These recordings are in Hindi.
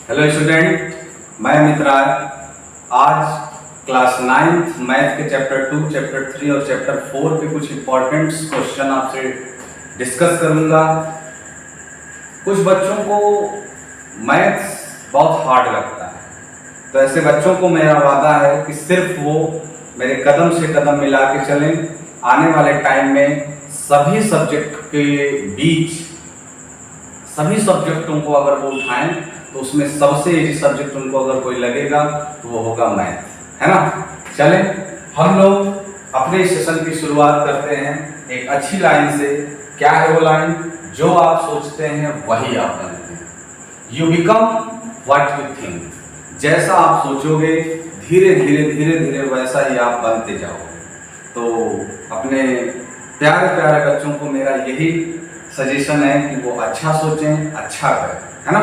हेलो स्टूडेंट, मैं मित्राज। आज क्लास 9th मैथ के चैप्टर 2, चैप्टर 3 और चैप्टर 4 के कुछ इंपॉर्टेंट क्वेश्चन आपसे डिस्कस करूंगा। कुछ बच्चों को मैथ्स बहुत हार्ड लगता है, तो ऐसे बच्चों को मेरा वादा है कि सिर्फ वो मेरे कदम से कदम मिला के चलें। आने वाले टाइम में सभी सब्जेक्ट के बीच सभी सब्जेक्टों को अगर वो उठाएं तो उसमें सबसे इजी सब्जेक्ट उनको अगर कोई लगेगा तो वो होगा मैथ, है ना। चलें हम लोग अपने सेशन की शुरुआत करते हैं एक अच्छी लाइन से। क्या है वो लाइन? जो आप सोचते हैं वही आप बनते हैं। You become what you think. जैसा आप सोचोगे धीरे धीरे धीरे धीरे वैसा ही आप बनते जाओगे। तो अपने प्यारे प्यारे बच्चों को मेरा यही सजेशन है कि वो अच्छा सोचें, अच्छा करें, है ना।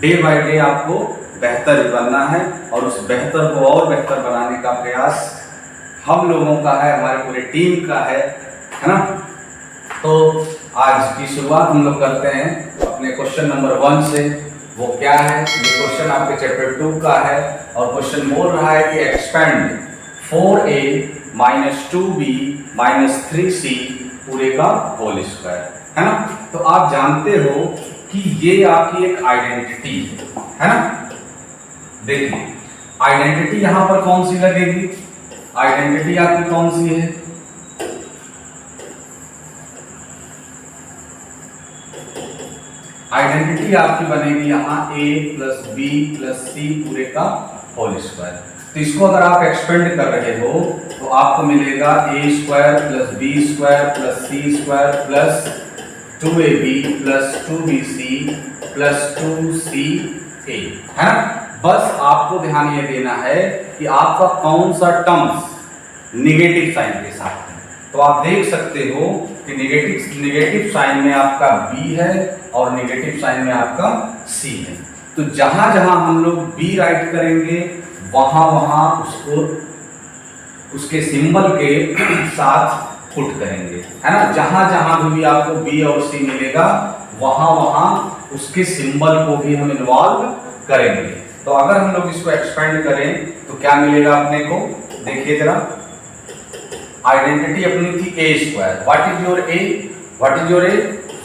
डे बाय डे आपको बेहतर बनना है और उस बेहतर को और बेहतर बनाने का प्रयास हम लोगों का है, हमारे पूरे टीम का है ना। तो आज की शुरुआत हम लोग करते हैं अपने क्वेश्चन नंबर 1 से। वो क्या है? ये क्वेश्चन आपके चैप्टर 2 का है और क्वेश्चन बोल रहा है कि एक्सपेंड 4a - 2b - 3c पूरे का होल स्क्वायर, है ना। तो आप जानते हो कि ये आपकी एक आइडेंटिटी है ना। देखिए आइडेंटिटी यहां पर कौन सी लगेगी? आइडेंटिटी आपकी कौन सी है? आइडेंटिटी आपकी बनेगी यहां a + b + c पूरे का होल स्क्वायर। तो इसको अगर आप एक्सपेंड कर रहे हो तो आपको मिलेगा a² + b² + c² + 2ab + 2bc + 2ca, है ना। बस आपको ध्यान ये देना है कि आपका कौन सा टर्म्स निगेटिव साइन के साथ है। तो आप देख सकते हो कि निगेटिव साइन में आपका b है और निगेटिव साइन में आपका c है। तो जहां जहां हम लोग b राइट करेंगे वहां वहां उसको उसके सिंबल के साथ पुट करेंगे, है ना। जहां जहां भी आपको b और c मिलेगा वहां वहां उसके सिंबल को भी हम इन्वॉल्व करेंगे। तो अगर हम लोग इसको एक्सपेंड करें तो क्या मिलेगा अपने को? देखिए जरा, आइडेंटिटी अपनी थी a²। What is your a? What is your a?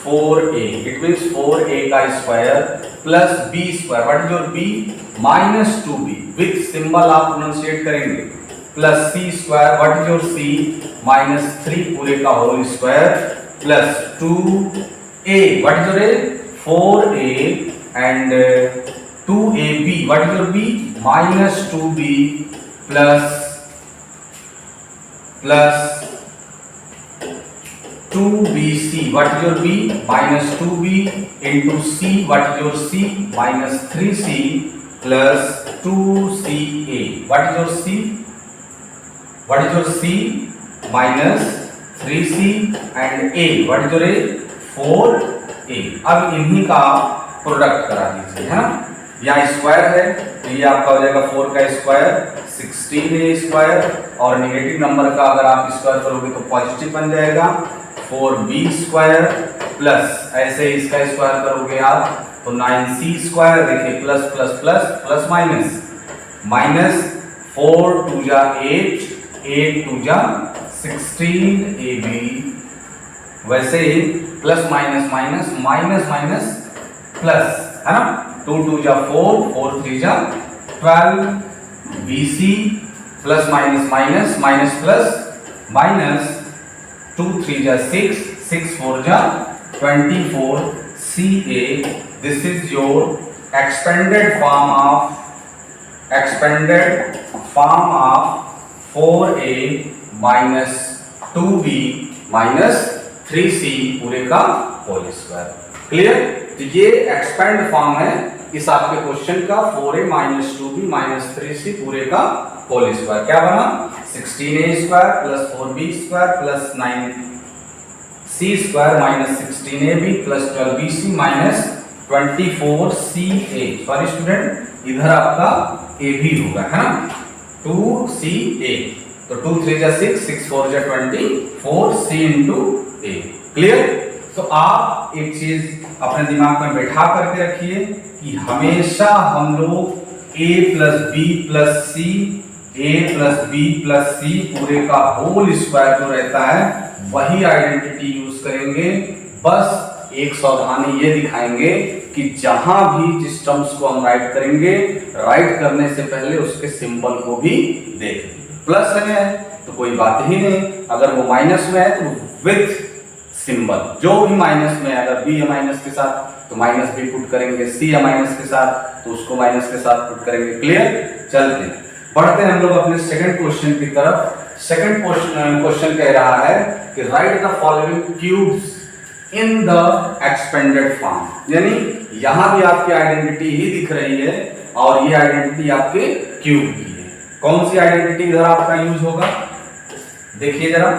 4a। It means 4a का square plus b²। What is your b? -2b with symbol आप प्रोनाउंसिएट करेंगे plus c²। What is your c? -3 पूरे का whole square plus 2a। What is your a? 4a and 2ab। What is your b? -2b plus 2bc। What is your b? -2b into c. What is your c? -3c plus 2ca. What is your c? What is your c? -3c and a. What is your a? 4a. अब इन्हीं का प्रोडक्ट करा दीजिए, है ना। यहाँ स्क्वायर है तो ये आपका हो जाएगा 4 का स्क्वायर 16a² और नेगेटिव नंबर का अगर आप स्क्वायर करोगे तो पॉजिटिव बन जाएगा 4b² प्लस ऐसे इसका स्क्वायर करोगे आप तो 9c²। देखिए plus plus plus plus minus minus 4 2 जा 8 8 2 जा 16ab। वैसे ही plus minus minus minus minus plus, है ना। 2 2 जा 4 4 3 जा 12bc plus minus minus minus plus minus 2 3 जा 6 6 4 जा 24ca। This is your expanded form of 4a - 2b - 3c पूरे का होल स्क्वायर। क्लियर? तो ये एक्सपेंड फॉर्म है इस आपके क्वेश्चन का 4a - 2b - 3c पूरे का होल स्क्वायर। क्या बना? 16a² + 4b² + 9c² - 16ab + 12bc - 24ca। Sorry student, इधर आपका a भी होगा, है ना। 2ca तो 2 3 जा 6 6 4 जा 24c × a। क्लियर? तो आप एक चीज अपने दिमाग में बैठा करके रखिए कि हमेशा हम लोग a plus B plus C पूरे का होल स्क्वायर जो रहता है वही आइडेंटिटी यूज करेंगे। बस एक सावधानी ये दिखाएंगे कि जहां भी जिस टर्म्स को हम राइट करेंगे, राइट करने से पहले उसके सिंबल को भी देखेंगे। प्लस है तो कोई बात ही नहीं, अगर वो माइनस में है तो विथ सिंबल, जो भी माइनस में है, अगर बी है माइनस के साथ तो माइनस भी पुट करेंगे, सी है माइनस के साथ तो उसको माइनस के साथ पुट करेंगे। क्लियर? चलते बढ़ते हैं हम लोग अपने सेकंड क्वेश्चन की तरफ। सेकंड क्वेश्चन कह रहा है कि write the following cubes in the expanded form, यानी यहां भी आपकी आइडेंटिटी ही दिख रही है और ये आइडेंटिटी आपके क्यूब की है। कौन सी आइडेंटिटी इधर आपका यूज होगा, देखिए जरा,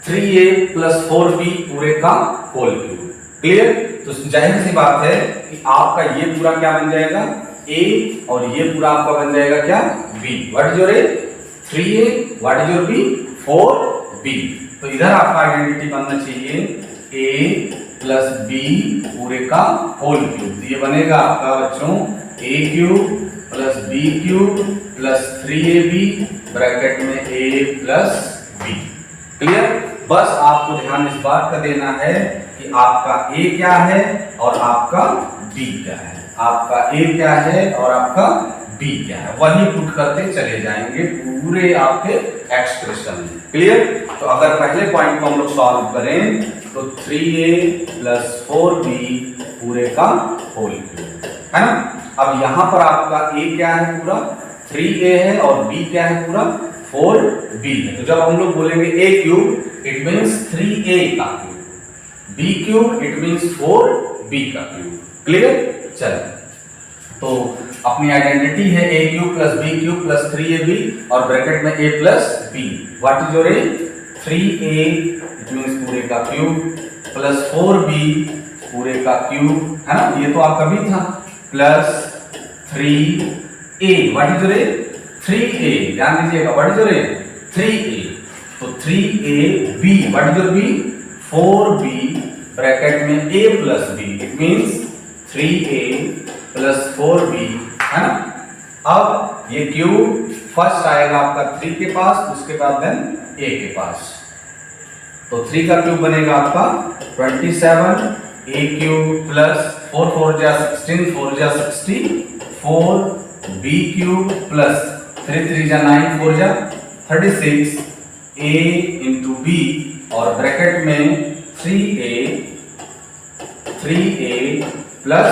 3a प्लस 4b पूरे का होल क्यूब। क्लियर? तो जाहिर सी बात है कि आपका ये पूरा क्या बन जाएगा, a, और ये पूरा आपका बन जाएगा क्या, b। What is your a? 3a। What is your b? 4b। तो इधर आपका आइडेंटिटी बनना चाहिए a प्लस b पूरे का होल क्यूब। ये बनेगा आपका बच्चों a cube plus b cube plus 3ab bracket में a प्लस b। क्लियर? बस आपको ध्यान इस बात का देना है कि आपका a क्या है और आपका b क्या है, आपका a क्या है और आपका b क्या है, वही पुट करते चले जाएंगे पूरे आपके एक्सप्रेशन में। क्लियर? तो अगर पहले पॉइंट को हम लोग सॉल्व करें तो 3a प्लस 4b पूरे का होल क्यूब है ना। अब यहां पर आपका a क्या है, पूरा 3a है, और b क्या है, पूरा 4b है। तो जब हम लोग बोलेंगे a cube it means 3a का cube, b cube it means 4b का क्यूब। क्लियर? चलिए, तो अपनी आइडेंटिटी है a cube plus b cube plus 3ab और ब्रैकेट में a plus b। What is your a? 3a it means पूरे का क्यूब प्लस 4b पूरे का क्यूब है ना, ये तो आपका b था, plus 3a। What is your a? 3a। ध्यान दीजिएगा, what is your a? 3a। तो 3ab, what is your b? 4b bracket में a plus b, it means 3a plus 4b है ना। अब ये क्यूब फर्स्ट आएगा आपका 3 के पास, उसके बाद देन a के पास, तो 3 का क्यूब बनेगा आपका 27, a क्यूब प्लस 4 4 जा 16, 4 जा 60, 4b क्यूब प्लस 3 3 जा 9, 4 जा 36, a इंटू b और ब्रैकेट में 3a प्लस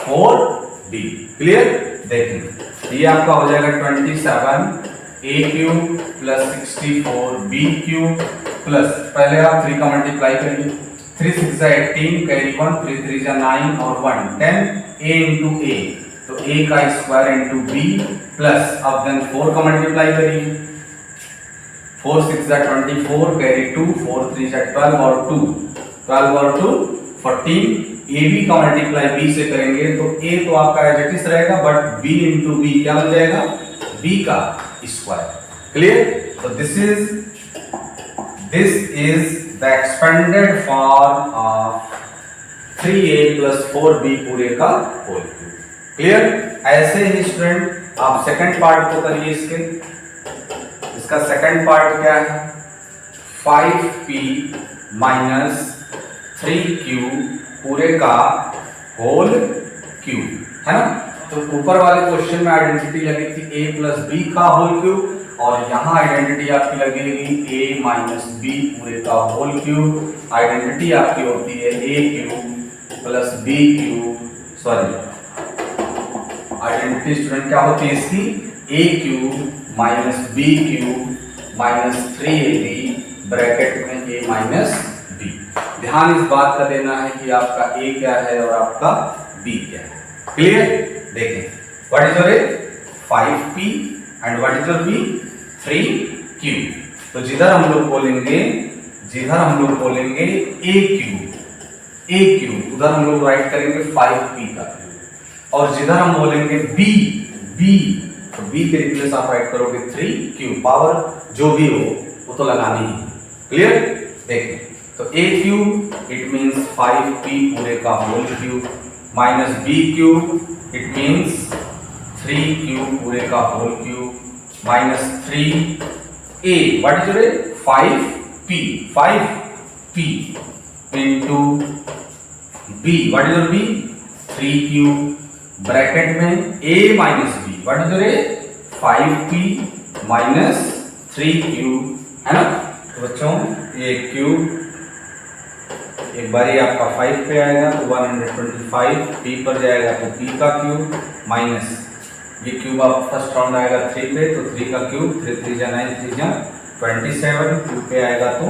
4b। क्लियर? देखें ये आपका हो जाएगा 27 a cube plus 64 b cube plus, पहले आप 3 का मल्टीप्लाई करिए, 3 6 जा 18, कैरी 1, 3 3 जा 9 और 1 10, a इंटू a, तो a का स्क्वायर इंटू b प्लस, अब देन 4 का मल्टीप्लाई करिए, 4 6 जा 24, कैरी 2, 4 3 जा 12 और 2, 12 और 2 14, ए बी का मल्टीप्लाई बी से करेंगे तो ए तो आपका एज इट इज रहेगा, बट बी इंटू बी क्या बन जाएगा, बी का स्क्वायर। क्लियर? तो this is the expanded form of 3a plus 4b पूरे का होल क्यूब। क्लियर? ऐसे ही स्टूडेंट आप सेकंड पार्ट को करिए। इसका सेकंड पार्ट क्या है, 5p माइनस 3q पूरे का होल क्यूब है ना। तो ऊपर वाले क्वेश्चन में आइडेंटिटी लगी थी a प्लस बी का होल क्यूब, और यहाँ आइडेंटिटी आपकी लगेगी a माइनस बी पूरे का होल क्यूब। आइडेंटिटी आपकी होती है a cube plus B cube, sorry identity student क्या होती है इसकी, a cube minus B cube minus 3ab bracket में a माइनस b। ध्यान इस बात का देना है कि आपका a क्या है और आपका b क्या है। क्लियर? देखें, what is your a? 5p and what is your b? 3q। तो जिधर हम लोग बोलेंगे a क्यूब उधर हम लोग राइट करेंगे 5p का क्यूब, और जिधर हम बोलेंगे b तो b के रिप्लेस आप राइट करोगे 3q। पावर जो भी हो वो तो लगानी है। क्लियर? देखें तो a cube it means 5p पूरे का whole cube minus b cube it means 3q पूरे का whole cube minus 3a what is it 5p into b what is b 3q bracket में a minus b what is it 5p minus 3q है ना। तो बच्चों ये क्यूब एक बार ये आपका 5 पे आएगा तो 125 p पर जाएगा तो p का क्यूब माइनस ये क्यूब आप फर्स्ट राउंड आएगा 3 पे तो 3 का क्यूब 3 3 जा 9 3 जा 27 q पे आएगा तो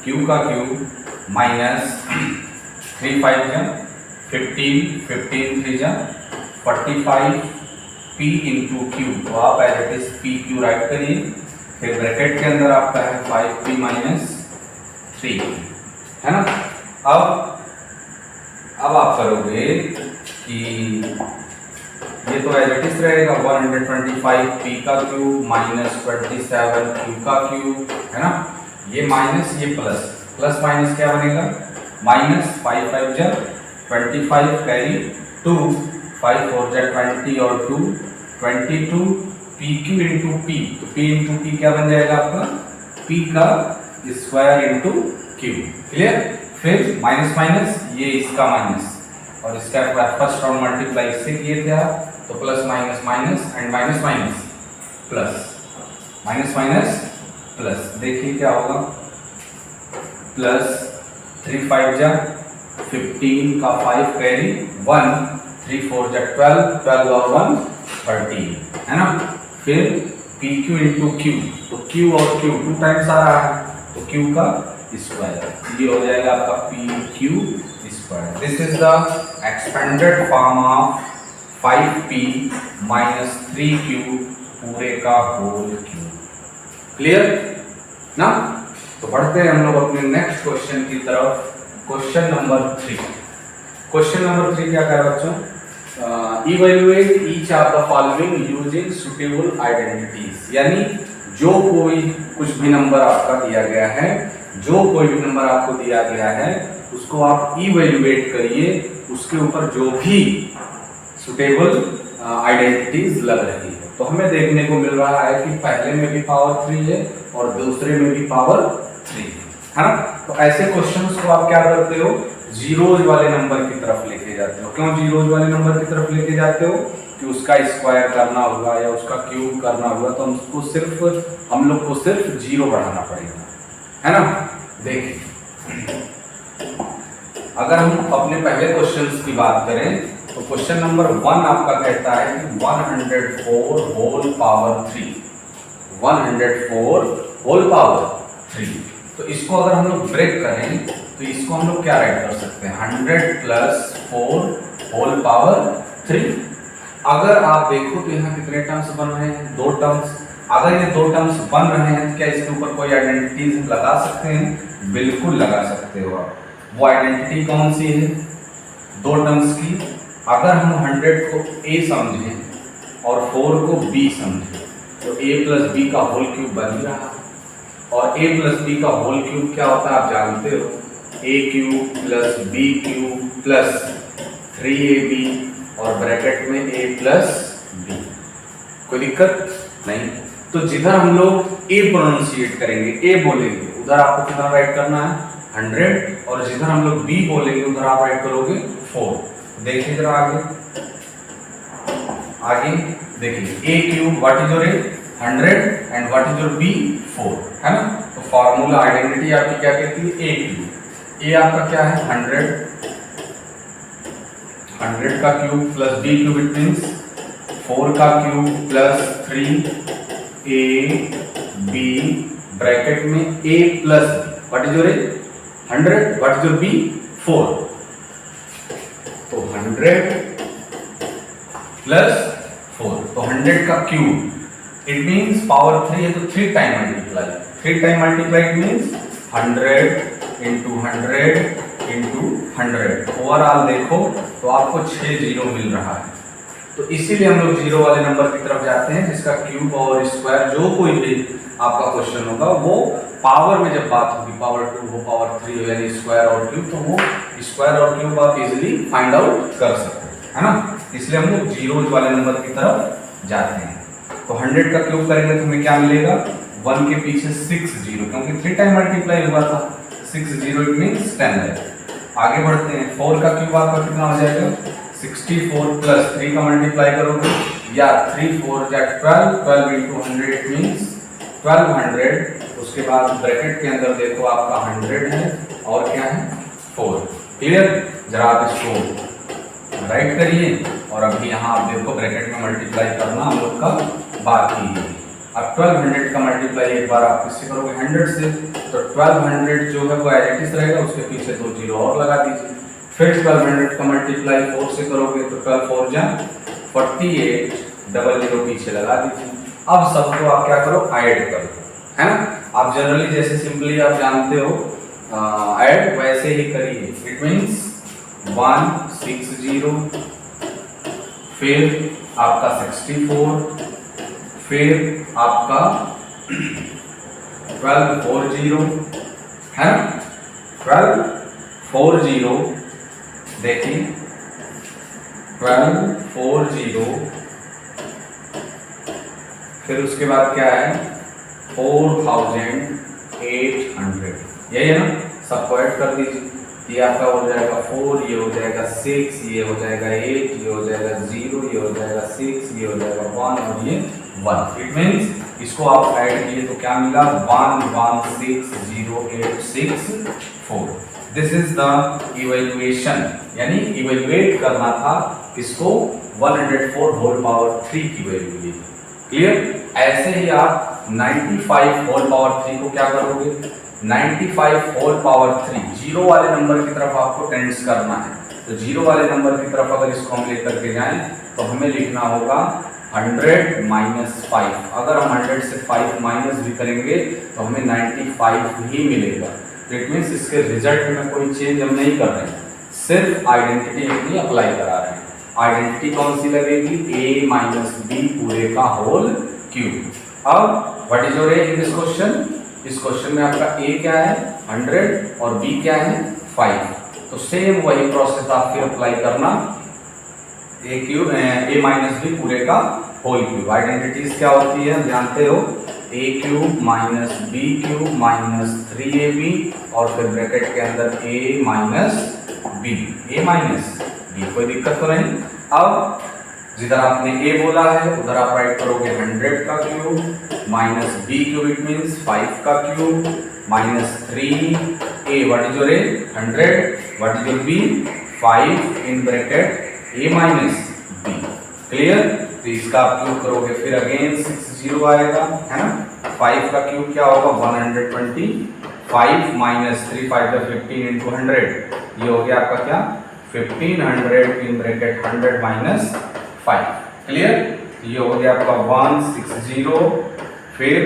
q का क्यूब माइनस 3 5 जा 15 15 3 जा 45 p इंटू क्यू। तो आप as it is P Q write करिए, फिर ब्रैकेट के अंदर आपका है 5p माइनस 3 है ना। अब आप करोगे कि ये तो एज इट इज रहेगा 125 p का क्यूब माइनस 27 q का क्यूब है ना। ये माइनस ये प्लस प्लस माइनस क्या बनेगा माइनस 5 5 जा 25 कैरी 2 5 4 जा 20 और 2 22 p q इंटू p। तो p इंटू p क्या बन जाएगा आपका p का स्क्वायर इंटू q। क्लियर। फिर माइनस माइनस ये इसका माइनस और इसका फर्स्ट राउंड मल्टीप्लाई इससे किए थे आप तो plus minus minus and minus minus plus minus minus plus. देखिए क्या होगा प्लस 3 5 जा 15 का 5 कैरी 1 3 4 जा 12 12 और 1 13 है ना। फिर पी क्यू इंटू क्यू तो क्यू और क्यू 2 टाइम्स आ रहा है तो क्यू का स्क्वायर ये हो जाएगा आपका P Q square. This is the expanded form of 5p minus 3q पूरे का होल क्यूब। क्लियर ना। तो बढ़ते हैं हम लोग अपने नेक्स्ट क्वेश्चन की तरफ। Question number 3। क्वेश्चन नंबर 3 क्या कह रहा है बच्चों evaluate each of the following using suitable identities. यानी जो कोई कुछ भी नंबर आपका दिया गया है जो कोई भी नंबर आपको दिया गया है उसको आप इवैल्यूएट करिए उसके ऊपर जो भी सुटेबल आइडेंटिटीज लग रही है। तो हमें देखने को मिल रहा है कि पहले में भी पावर 3 है और दूसरे में भी पावर 3 है ना। तो ऐसे क्वेश्चंस को आप क्या करते हो जीरोज वाले नंबर की तरफ लेके जाते हो। क्यों जीरोज वाले नंबर की तरफ लेके जाते हो कि उसका स्क्वायर करना होगा या उसका क्यूब करना होगा तो हम लोग को सिर्फ जीरो बढ़ाना पड़ेगा है ना। देखिए अगर हम अपने पहले क्वेश्चंस की बात करें तो क्वेश्चन नंबर 1 आपका कहता है कि 104 होल पावर 3 104 होल पावर 3। तो इसको अगर हम लोग ब्रेक करें तो इसको हम लोग क्या राइट कर सकते हैं 100 प्लस 4 होल पावर 3। अगर आप देखो तो यहाँ कितने टर्म्स बन रहे हैं 2 टर्म्स। अगर ये 2 टर्म्स बन रहे हैं तो क्या इसके ऊपर कोई आइडेंटिटीज लगा सकते हैं बिल्कुल लगा सकते हो आप। वो आइडेंटिटी कौन सी है 2 टर्म्स की। अगर हम 100 को a समझें और 4 को b समझें तो a प्लस b का होल क्यूब बन रहा और a प्लस b का होल क्यूब क्या होता है आप जानते हो a cube plus b cube plus 3ab और ब्रैकेट में a प्लस b। कोई दिक्कत नहीं। तो जिधर हम लोग a प्रोनाउंसिएट करेंगे a बोलेंगे उधर आपको कितना राइट करना है 100 और जिधर हम लोग b बोलेंगे उधर आप राइट करोगे 4। देखिए जरा आगे देखिए a cube what is your a 100 and what is your b 4 है ना। तो फॉर्मूला आइडेंटिटी आपकी क्या कहती है a क्यूब। a आपका क्या है 100 का cube plus b cube it means 4 का क्यूब प्लस 3ab ब्रैकेट में a plus what is your a 100 what is your b 4। तो 100 प्लस 4 तो 100 का क्यूब इट मींस पावर 3 है तो 3 time multiply it means 100 into 100 into 100। Overall देखो तो आपको 6 जीरो मिल रहा है। तो इसीलिए हम लोग जीरो वाले नंबर की तरफ जाते हैं जिसका क्यूब और स्क्वायर जो कोई भी आपका क्वेश्चन होगा, वो पावर में जब बात होगी, पावर 2 हो, पावर 3 हो, यानी स्क्वायर और क्यूब, तो वो स्क्वायर और क्यूब आप इजीली फाइंड आउट कर सकते हैं, है ना। इसलिए हम लोग जीरोज वाले नंबर की तरफ जाते हैं। तो 100 का क्यूब करेंगे तो हमें क्या मिलेगा, 1 के पीछे 6 जीरो, क्योंकि 3 टाइम मल्टीप्लाई हुआ था, 6 जीरो इट मीन्स 10 है। आगे बढ़ते हैं, 4 का क्यूब आपका कितना हो जाएगा, 64 प्लस 3 का मल्टीप्लाई करोगे, या 3 4 या 12, 12 इंटू 100 इट मीन्स 1200। उसके बाद ब्रैकेट के अंदर देखो आपका 100 है और क्या है 4। क्लियर, जरा आप इसको राइट करिए और अभी यहाँ आप देखो ब्रैकेट में मल्टीप्लाई करना हम लोग का बाकी है। अब 1200 का मल्टीप्लाई एक बार आप किससे करोगे, 100 से, तो 1200 जो है वो एज इट इज रहेगा, उसके पीछे 2 जीरो और लगा दीजिए। फिर 1200 का मल्टीप्लाई 4 से करोगे तो 12 4 जा 48, डबल जीरो पीछे लगा दीजिए। अब सबको आप क्या करो, ऐड करो, है ना। आप जनरली जैसे सिंपली आप जानते हो ऐड, वैसे ही करिए। इट मीन्स 160, फिर आपका 64, फिर आपका 1240, है ना, 1240, देखिए 1240, फिर उसके बाद क्या है 4800, यही है ना। सबको ऐड कर दीजिए, ये आपका हो जाएगा 4, ये हो जाएगा 6, ये हो जाएगा 8, ये हो जाएगा 0, ये हो जाएगा 6, ये हो जाएगा 1 और ये 1। इट मीन्स इसको आप ऐड किए तो क्या मिला, 1160,864। दिस इज द इवैल्यूएशन, यानी इवैल्यूएट करना था इसको 104 होल पावर 3 की वैल्यू। क्लियर। ऐसे ही आप 95 होल पावर 3 को क्या करोगे, 95 होल पावर 3 जीरो वाले नंबर की तरफ आपको टेंड्स करना है। तो जीरो वाले नंबर की तरफ अगर इसको हम लेकर के जाएं तो हमें लिखना होगा 100 माइनस 5। अगर हम 100 से 5 माइनस भी करेंगे तो हमें 95 ही मिलेगा। इट मीन्स इसके रिजल्ट में कोई चेंज हम नहीं कर रहे हैं, सिर्फ आइडेंटिटी अपनी अप्लाई करा रहे हैं। आइडेंटिटी कौन सी लगेगी, a माइनस बी पूरे का होल क्यूब। अब what is your a in this question, इस क्वेश्चन में आपका a क्या है 100 और b क्या है 5। तो सेम वही प्रोसेस आप फिर अप्लाई करना, a माइनस बी पूरे का होल क्यूब। आइडेंटिटीज क्या होती है जानते हो, a cube minus B cube minus 3ab और फिर ब्रैकेट के अंदर a माइनस बी, कोई दिक्कत तो नहीं। अब जिधर आपने a बोला है उधर आप राइट करोगे 100 का cube minus B cube, it means 5 का cube minus 3a, what is your a 100, what is your b 5 in bracket a minus b। Clear. तो इसका आप क्यूब करोगे फिर अगेन 60 आएगा, है ना। 5 का क्यूब क्या होगा 125 माइनस 3 5 15 इंटू 100, ये हो गया आपका क्या 1500 इन ब्रैकेट 100 माइनस 5। क्लियर। ये हो गया आपका 160, फिर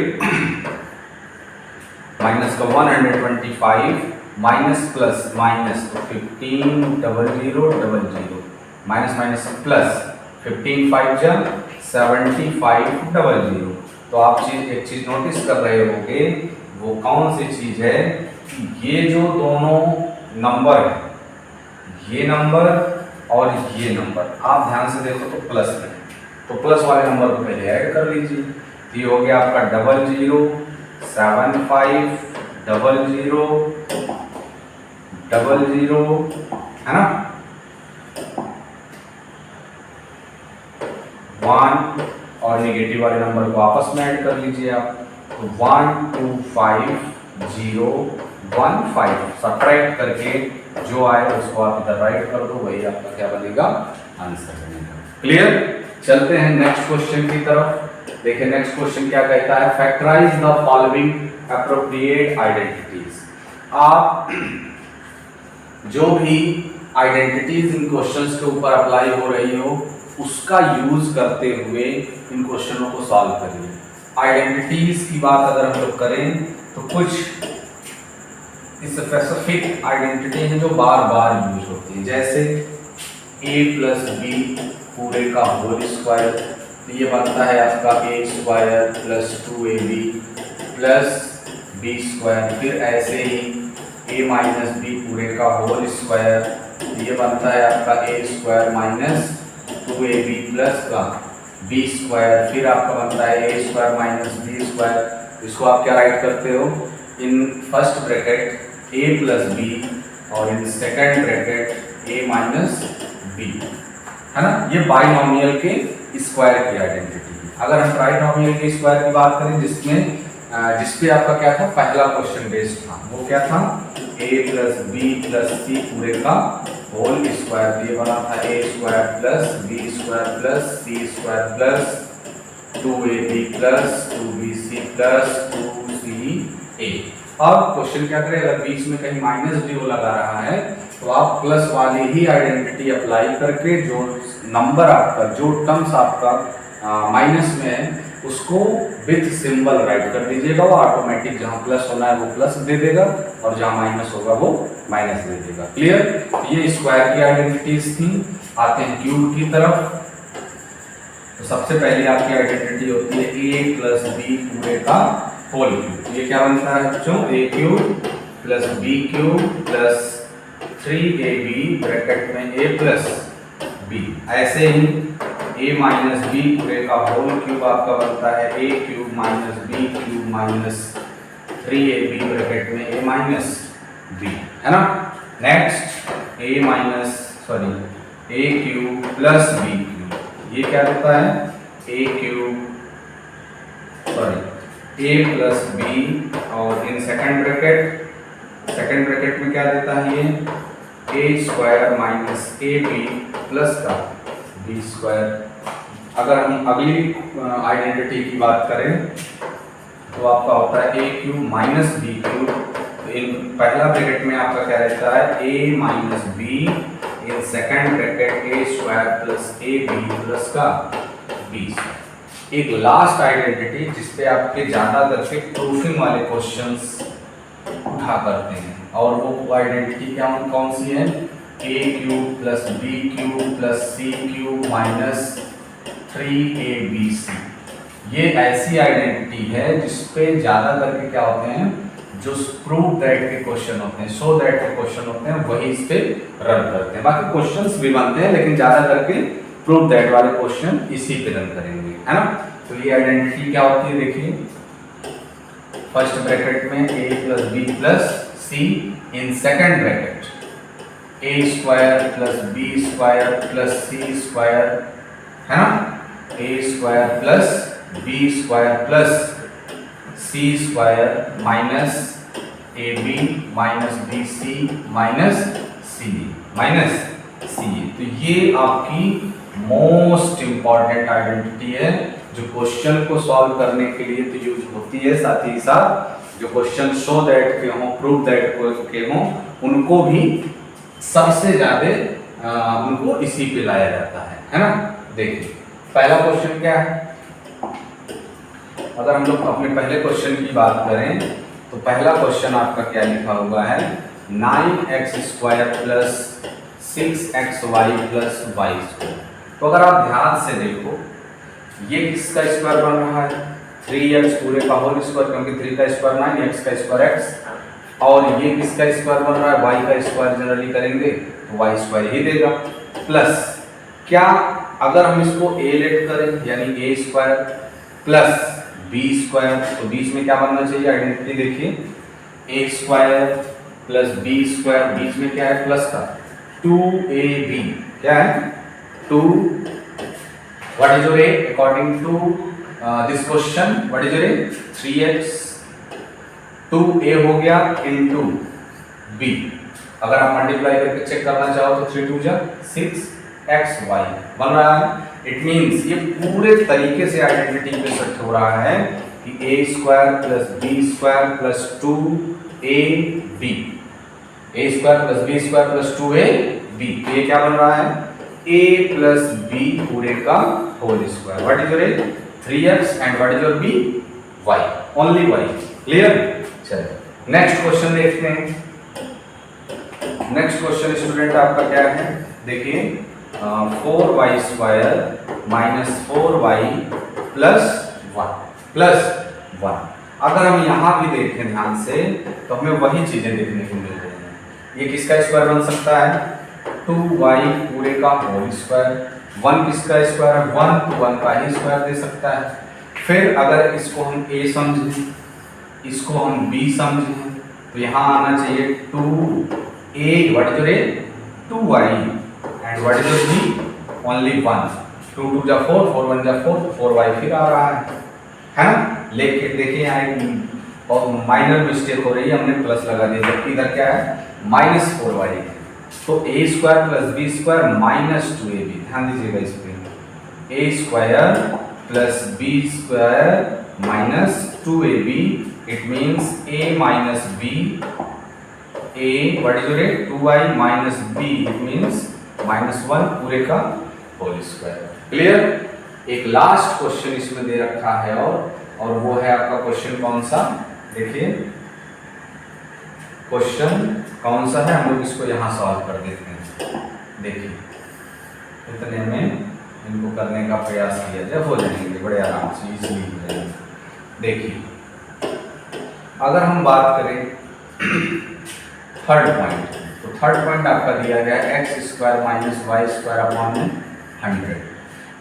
माइनस का 125 माइनस प्लस माइनस तो 1500 माइनस माइनस प्लस 15 5 जा 7500। तो आप एक चीज नोटिस कर रहे होंगे, वो कौन सी चीज है, ये जो दोनों नंबर है, ये नंबर और ये नंबर, आप ध्यान से देखो तो प्लस में, तो प्लस वाले नंबर को पहले ऐड कर लीजिए। ये हो गया आपका 00 75 00 00, है ना 1 और नेगेटिव वाले नंबर को आपस में ऐड कर लीजिए आप, तो 125,015 सब्ट्रैक्ट करके जो आए उसको आप इधर राइट कर दो, वही आपका क्या बनेगा आंसर बनेगा। क्लियर। चलते हैं नेक्स्ट क्वेश्चन की तरफ। देखिए नेक्स्ट क्वेश्चन क्या कहता है, factorise the following appropriate identities. आप जो भी आइडेंटिटीज इन क्वेश्चंस के ऊपर अप्लाई हो रही हो उसका यूज करते हुए इन क्वेश्चनों को सॉल्व करिए। आइडेंटिटीज की बात अगर हम लोग करें तो कुछ स्पेसिफिक आइडेंटिटी है जो बार बार यूज होती है, जैसे a प्लस बी पूरे का होल स्क्वायर, तो ये बनता है आपका a square plus 2ab plus B square, फिर ऐसे ही a माइनस बी पूरे का होल स्क्वायर, ये बनता है आपका a square minus 2ab plus का बी स्क्वायर, फिर आपका बनता है a square minus B square. इसको आप क्या राइट करते हो, in first bracket a plus B और in second bracket a minus B, है ना। ये बाइनोमियल के स्क्वायर की आइडेंटिटी है। अगर हम ट्राइनोमियल के स्क्वायर की बात करें जिसपे आपका क्या था, पहला क्वेश्चन बेस्ड था, वो क्या था, a plus B plus C पूरे का होल स्क्वायर, ये बना था a square plus B square plus C square plus 2ab plus 2bc plus 2ca। अब क्वेश्चन क्या करें, अगर बीच में कहीं माइनस जीरो लगा रहा है तो आप प्लस वाली ही आइडेंटिटी अप्लाई करके जो नंबर आपका, जो टर्म्स आपका माइनस में है उसको विथ सिंबल राइट कर दीजिएगा। वो ऑटोमेटिक जहाँ प्लस होना है वो प्लस दे देगा और जहाँ माइनस होगा वो माइनस दे देगा। क्लियर। ये स्क्वायर की आइडेंटिटीज थी। आते हैं क्यूब की तरफ। तो सबसे पहले आपकी आइडेंटिटी होती है a प्लस बी पूरे का होल क्यूब। ये क्या बनता है बच्चों, a cube plus B cube plus 3ab bracket में a प्लस b। ऐसे ही a माइनस बी पूरे का होल क्यूब आपका बनता है a cube minus B cube minus 3ab bracket में a माइनस b, है ना। Next a cube plus b cube, ये क्या होता है, a cube a plus b और इन सेकंड ब्रैकेट में क्या देता है ये, a square minus ab plus का b स्क्वायर। अगर हम अगली आइडेंटिटी की बात करें तो आपका होता है a cube minus B cube. तो इन पहला ब्रैकेट में आपका क्या रहता है, a minus B, in second bracket a square plus ab plus का b। एक लास्ट आइडेंटिटी जिसपे आपके ज़्यादातर से प्रूफिंग वाले क्वेश्चंस उठा करते हैं, और वो आइडेंटिटी क्या कौन सी है, a cube plus B cube plus C cube minus 3abc। ये ऐसी आइडेंटिटी है जिसपे ज़्यादा करके क्या होते हैं, जो प्रूव दैट के क्वेश्चन होते हैं, सो दैट के क्वेश्चन होते हैं, वही इस पे रन करते हैं। बाकी क्वेश्चंस भी बनते हैं लेकिन ज़्यादा करके प्रूव दैट वाले क्वेश्चन इसी पे रन करेंगे, है ना। तो ये आइडेंटिटी क्या होती है, देखिए फर्स्ट ब्रैकेट में a plus B plus C, in second bracket a square plus B square plus C square, है ना, a square plus B square plus C square minus ab minus B C minus C A. तो ये आपकी मोस्ट इंपॉर्टेंट आइडेंटिटी है जो क्वेश्चन को सॉल्व करने के लिए तो यूज होती है, साथ ही साथ जो क्वेश्चन शो दैट के हों, प्रूव दैट के हों, उनको भी सबसे ज्यादा उनको इसी पे लाया जाता है ना। देखिए पहला क्वेश्चन क्या है, अगर हम लोग अपने पहले क्वेश्चन की बात करें तो पहला क्वेश्चन आपका क्या लिखा हुआ है, 9x square plus 6xy plus y square. तो अगर आप ध्यान से देखो ये किसका स्क्वायर बन रहा है, 3x पूरे का होल स्क्वायर, क्योंकि 3 का स्क्वायर 9, x का स्क्वायर x, और ये किसका स्क्वायर बन रहा है, y का स्क्वायर जनरली करेंगे तो y स्क्वायर ही देगा, प्लस क्या अगर हम इसको a लेट करें यानी a square plus b square, तो बीच में क्या बनना चाहिए आइडेंटिटी, देखिए a square plus b square, बीच में क्या है प्लस का 2ab, क्या है 2, what is your a according to this question, what is your a, 3x, 2a हो गया इनटू b। अगर आप मल्टीप्लाई करके चेक करना चाहो तो 3 2 जा 6xy बन रहा है। इट मींस ये पूरे तरीके से आइडेंटिटी पे सेट हो रहा है कि a square plus b square plus 2ab, a square plus b square plus 2ab, ये क्या बन रहा है, a प्लस b पूरे का whole square. What is your a, 3x and what is your b, y, only y। Clear. चलिए नेक्स्ट क्वेश्चन देखते हैं। नेक्स्ट क्वेश्चन स्टूडेंट आपका क्या है, देखिए 4y square minus 4y plus 1 plus 1। अगर हम यहाँ भी देखें ध्यान से तो हमें वही चीजें देखने को मिल रही हैं। ये किसका स्क्वायर बन सकता है? 2y पूरे का होल स्क्वायर। 1 किसका स्क्वायर है? 1 तो 1 का ही स्क्वायर दे सकता है। फिर अगर इसको हम a समझें, इसको हम b समझें, तो यहाँ आना चाहिए 2a, what is your a? 2y, and what is your b? Only 1। 2 2 जा 4, 4 1 जा 4, 4y फिर आ रहा है ना? लेकिन देखिए यहाँ एक बहुत माइनर मिस्टेक हो रही है, हमने प्लस लगा दिया, जबकि इधर क्या है? -4y है। तो a square plus b square -2ab, ध्यान दीजिएगा इस पे, a square plus b square -2ab, it means a minus b, a what is your 2y minus b, it means -1 पूरे का होल स्क्वायर। क्लियर? एक लास्ट क्वेश्चन इसमें दे रखा है और वो है आपका क्वेश्चन कौन सा? देखिए क्वेश्चन कौन सा है, हम लोग इसको यहाँ सॉल्व कर देते हैं। देखिए इतने में इनको करने का प्रयास किया जाए, हो जाएंगे बड़े आराम से, इजीली हो जाएंगे। देखिए अगर हम बात करें थर्ड पॉइंट, तो थर्ड पॉइंट आपका दिया गया है x square minus Y square upon 100।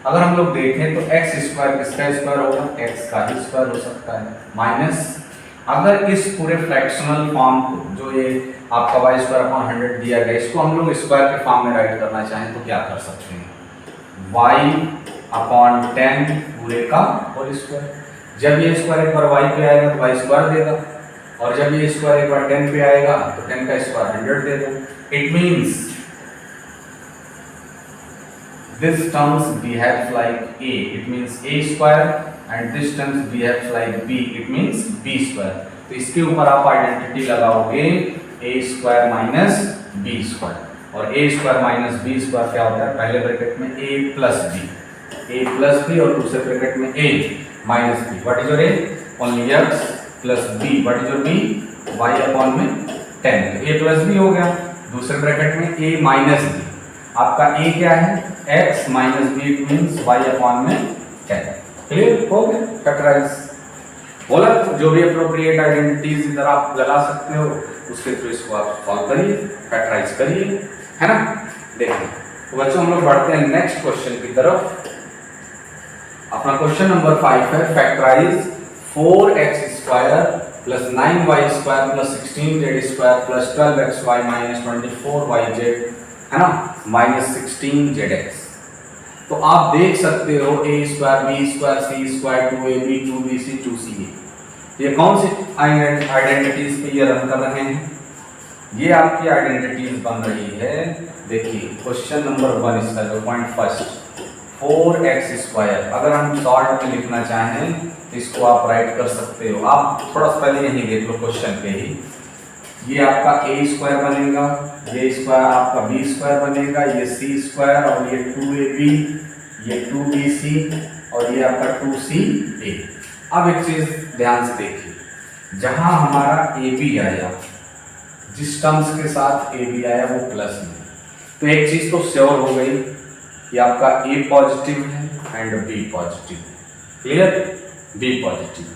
अगर हम लोग देखें तो x स्क्वायर किसका स्क्वायर होगा? x का ही स्क्वायर हो सकता है, माइनस अगर इस पूरे फ्रैक्शनल फॉर्म को, जो ये आपका y स्क्वायर अपॉन 100 दिया गया, इसको हम लोग स्क्वायर के फॉर्म में राइट करना चाहें तो क्या कर सकते हैं? y अपॉन 10 पूरे का होल स्क्वायर। जब ये स्क्वायर एक बार y पे आएगा तो y स्क्वायर देगा, और जब ये स्क्वायर एक बार 10 पे आएगा तो 10 का स्क्वायर 100 देगा। It means this terms behaves like a, it means a square, and this terms behaves like b, it means b square। तो इसके ऊपर आप आइडेंटिटी लगाओगे a square minus b square, और a square minus b square क्या होता है? पहले ब्रैकेट में a प्लस b, और दूसरे ब्रैकेट में a minus b। What is your a? Only x plus b। What is your b? y upon में 10, तो a प्लस b हो गया। दूसरे ब्रैकेट में a माइनस b, आपका a क्या है? x minus b, it means y upon में 10। क्लियर हो गया? फैक्टराइज बोला, जो भी अप्रोप्रिएट आइडेंटिटीज इधर आप लगा सकते हो, उसके थ्रू इसको आप सॉल्व करिए, फैक्टराइज करिए, है ना? देखिए तो बच्चों हम लोग बढ़ते हैं नेक्स्ट क्वेश्चन की तरफ। अपना क्वेश्चन नंबर 5 है, factorise 4x square plus 9y square plus 16z square plus 12xy minus 24yz, है ना, माइनस 16zx। तो आप देख सकते हो a square b square c square 2ab 2bc 2ca, ये कौन सी आइडेंटिटीज पे ये रन कर रहे हैं? ये आपकी आइडेंटिटीज बन रही है। देखिए क्वेश्चन नंबर 1 इसका जो पॉइंट फर्स्ट, 4x स्क्वायर, अगर हम शॉर्ट में लिखना चाहें तो इसको आप राइट कर सकते हो। आप थोड़ा सा पहले यही देख लो क्वेश्चन पे ही, ये आपका a स्क्वायर बनेगा, ये स्क्वायर आपका b स्क्वायर बनेगा, ये c स्क्वायर, और ये 2ab, ये 2bc, और ये आपका 2ca। अब एक चीज ध्यान से देखिए, जहां हमारा ab आया, जिस टर्म्स के साथ ab आया वो प्लस में, तो एक चीज तो श्योर हो गई कि आपका a पॉजिटिव है and b positive. Clear? b positive.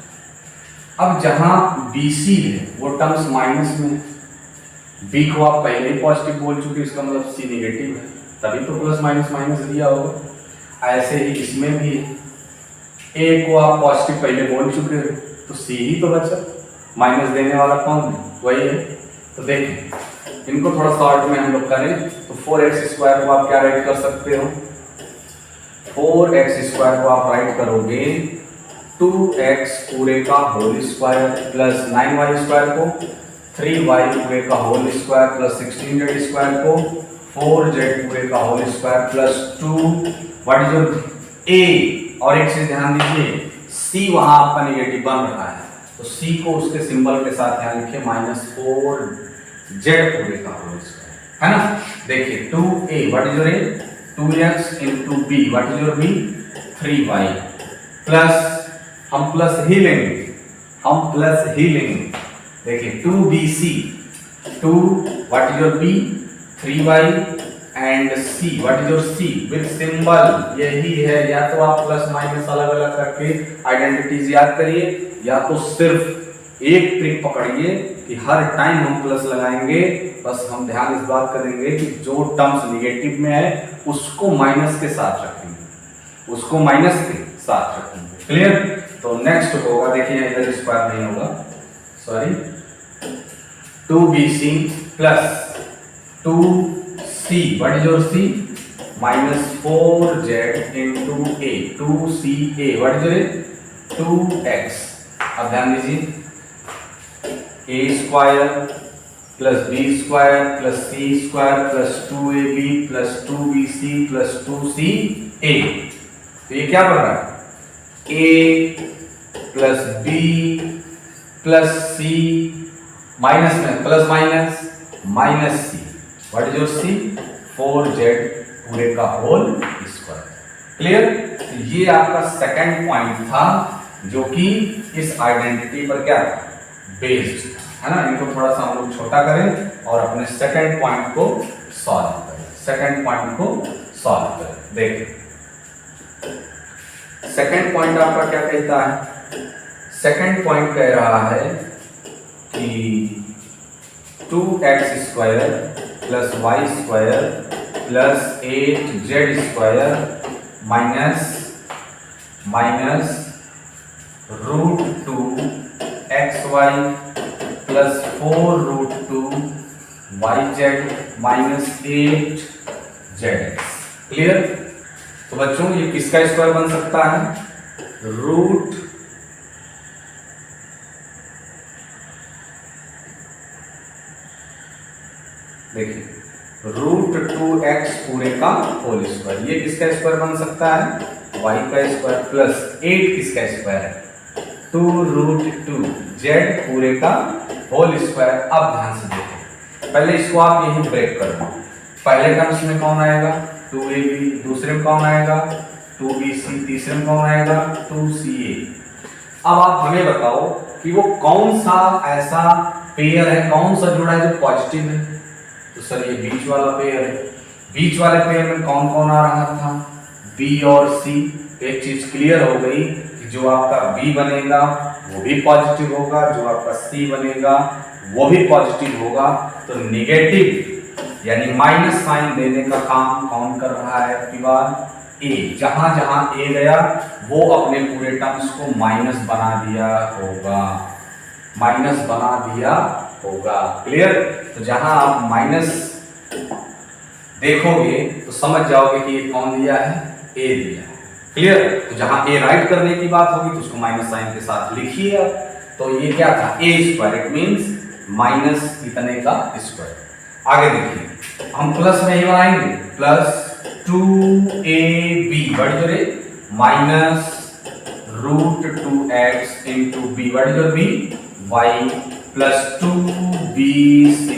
अब जहां BC है वो टर्म्स माइनस में, B को आप पहले ही पॉजिटिव बोल चुके, इसका मतलब C नेगेटिव है, तभी तो प्लस माइनस माइनस दिया होगा। ऐसे ही इसमें भी A को आप पॉजिटिव पहले बोल चुके हो, तो C ही तो बचा, माइनस देने वाला कौन है? वही है। तो देखिए इनको थोड़ा शॉर्ट में हम लोग करें तो 4x स्क्वायर को आप क्या राइट कर सकते हो? 4x स्क्वायर को आप राइट करोगे 2x पूरे का whole square plus 9y square को 3y पूरे का whole square plus 16z square को 4z पूरे का whole square plus 2, what is your a। और एक चीज ध्यान दीजिए, c वहां आपका नेगेटिव बन रहा है, तो c को उसके सिंबल के साथ ध्यान लिखिए, -4z पूरे का होल स्क्वायर, है ना? देखिए 2a, what is your a? 2x into b, what is your b? 3y, plus हम प्लस ही लेंगे, देखिए 2bc, 2 what is your b? 3y and c, what is your c? With symbol, यही है। या तो आप प्लस माइनस अलग अलग करके आइडेंटिटीज याद करिए, या तो सिर्फ एक ट्रिक पकड़िए कि हर टाइम हम प्लस लगाएंगे, बस हम ध्यान इस बात करेंगे कि जो टर्म्स निगेटिव में है उसको माइनस के साथ रखेंगे, उसको माइनस के साथ रखेंगे। क्लियर? तो नेक्स्ट होगा, देखिए इधर स्क्वायर नहीं होगा, sorry, 2bc plus 2c, what is your c? -4z into a, 2ca, what is your 2x। अब ध्यान दीजिए, a square plus b square plus c square plus 2ab plus 2bc plus 2ca। तो ये क्या बन रहा है? a plus b plus c minus में plus minus minus c, what is your c? 4z पूरे का होल स्क्वायर। क्लियर? तो ये आपका सेकंड पॉइंट था जो कि इस आइडेंटिटी पर क्या था? बेस्ड है ना। इनको थोड़ा सा हम लोग छोटा करें और अपने सेकंड पॉइंट को सॉल्व करें, सेकंड पॉइंट को सॉल्व करें। देखिए सेकंड पॉइंट आपका क्या कहता है? सेकंड पॉइंट कह रहा है कि 2x square plus y square plus 8z square minus √2xy plus 4√2yz minus 8zx। Clear? तो बच्चों ये किसका स्क्वायर बन सकता है? देखिए √2x पूरे का होल स्क्वायर, ये किसका स्क्वायर बन सकता है? y का स्क्वायर प्लस 8 किसका स्क्वायर है? 2√2z पूरे का होल स्क्वायर। अब ध्यान से देखो, पहले इसको आप यही ब्रेक कर दो। पहले टर्म्स में कौन आएगा? 2ab, दूसरे में कौन आएगा? 2bc, तीसरे में कौन आएगा? 2ca। अब आप हमें बताओ कि वो कौन सा ऐसा पेयर है, कौन सा जोड़ा है जो पॉजिटिव है? तो सर ये बीच वाला पेयर है। बीच वाले पेयर में कौन कौन आ रहा था? b और c। एक चीज क्लियर हो गई कि जो आपका b बनेगा वो भी पॉजिटिव होगा, जो आपका c बनेगा वो भी पॉजिटिव होगा। तो निगेटिव यानी माइनस साइन देने का काम कौन कर रहा है? आपकी बात a। जहां जहां a गया वो अपने पूरे टर्म्स को माइनस बना दिया होगा, माइनस बना दिया होगा। क्लियर? तो जहां आप माइनस देखोगे तो समझ जाओगे कि ये कौन दिया है? a दिया है। क्लियर? तो जहां a राइट करने की बात होगी तो उसको माइनस साइन के साथ लिखिए। तो ये क्या था? a square, it means minus इतने का स्क्वायर। आगे देखिए, हम प्लस में ही बनाएंगे, प्लस 2ab बड़ी minus √2x into b, what is your b? y plus 2bc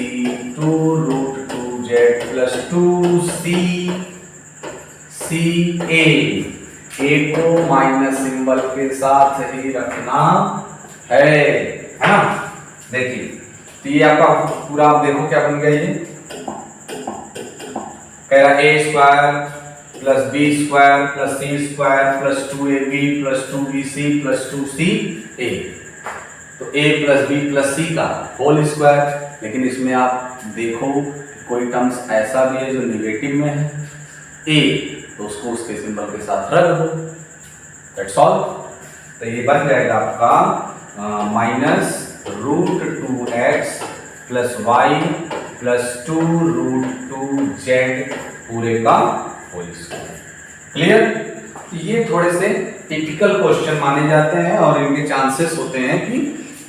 2√2z plus 2ca। a को माइनस सिंबल के साथ ही रखना है ना। देखिए तो ये आपका पूरा, आप देखो क्या बन गया, ये कह रहा a square plus b square plus c square plus 2ab plus 2bc plus 2ca। तो a plus b plus c का होल स्क्वायर। लेकिन इसमें आप देखो कोई टर्म्स ऐसा भी है जो निगेटिव में है a, तो उसको उसके सिंबल के साथ रख दो, दैट्स ऑल। तो ये बन जाएगा आपका minus √2x plus y plus 2√2z पूरे का होल स्क्वायर। क्लियर? ये थोड़े से टिपिकल क्वेश्चन माने जाते हैं और इनके चांसेस होते हैं कि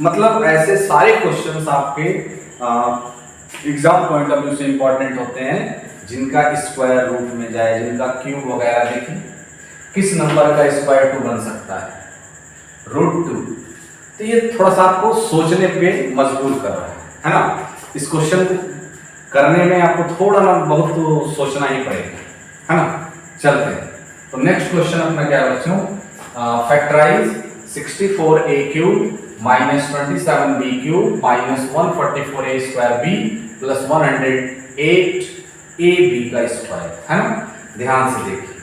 मतलब ऐसे सारे क्वेश्चंस आपके एग्जाम पॉइंट ऑफ व्यू से इंपॉर्टेंट होते हैं जिनका स्क्वायर रूट में जाए, जिनका क्यूब वगैरह। देखिए किस नंबर का स्क्वायर 2 बन सकता है? √2। तो ये थोड़ा सा आपको सोचने पे मजबूर कर रहा है ना। इस क्वेश्चन करने में आपको थोड़ा ना बहुत तो सोचना ही पड़ेगा, है ना। चलते हैं तो नेक्स्ट क्वेश्चन अपना क्या है बच्चों? Factorise 64a cube minus 27b cube minus 144a square b plus 108ab का स्क्वायर, है ना। ध्यान से देखिए,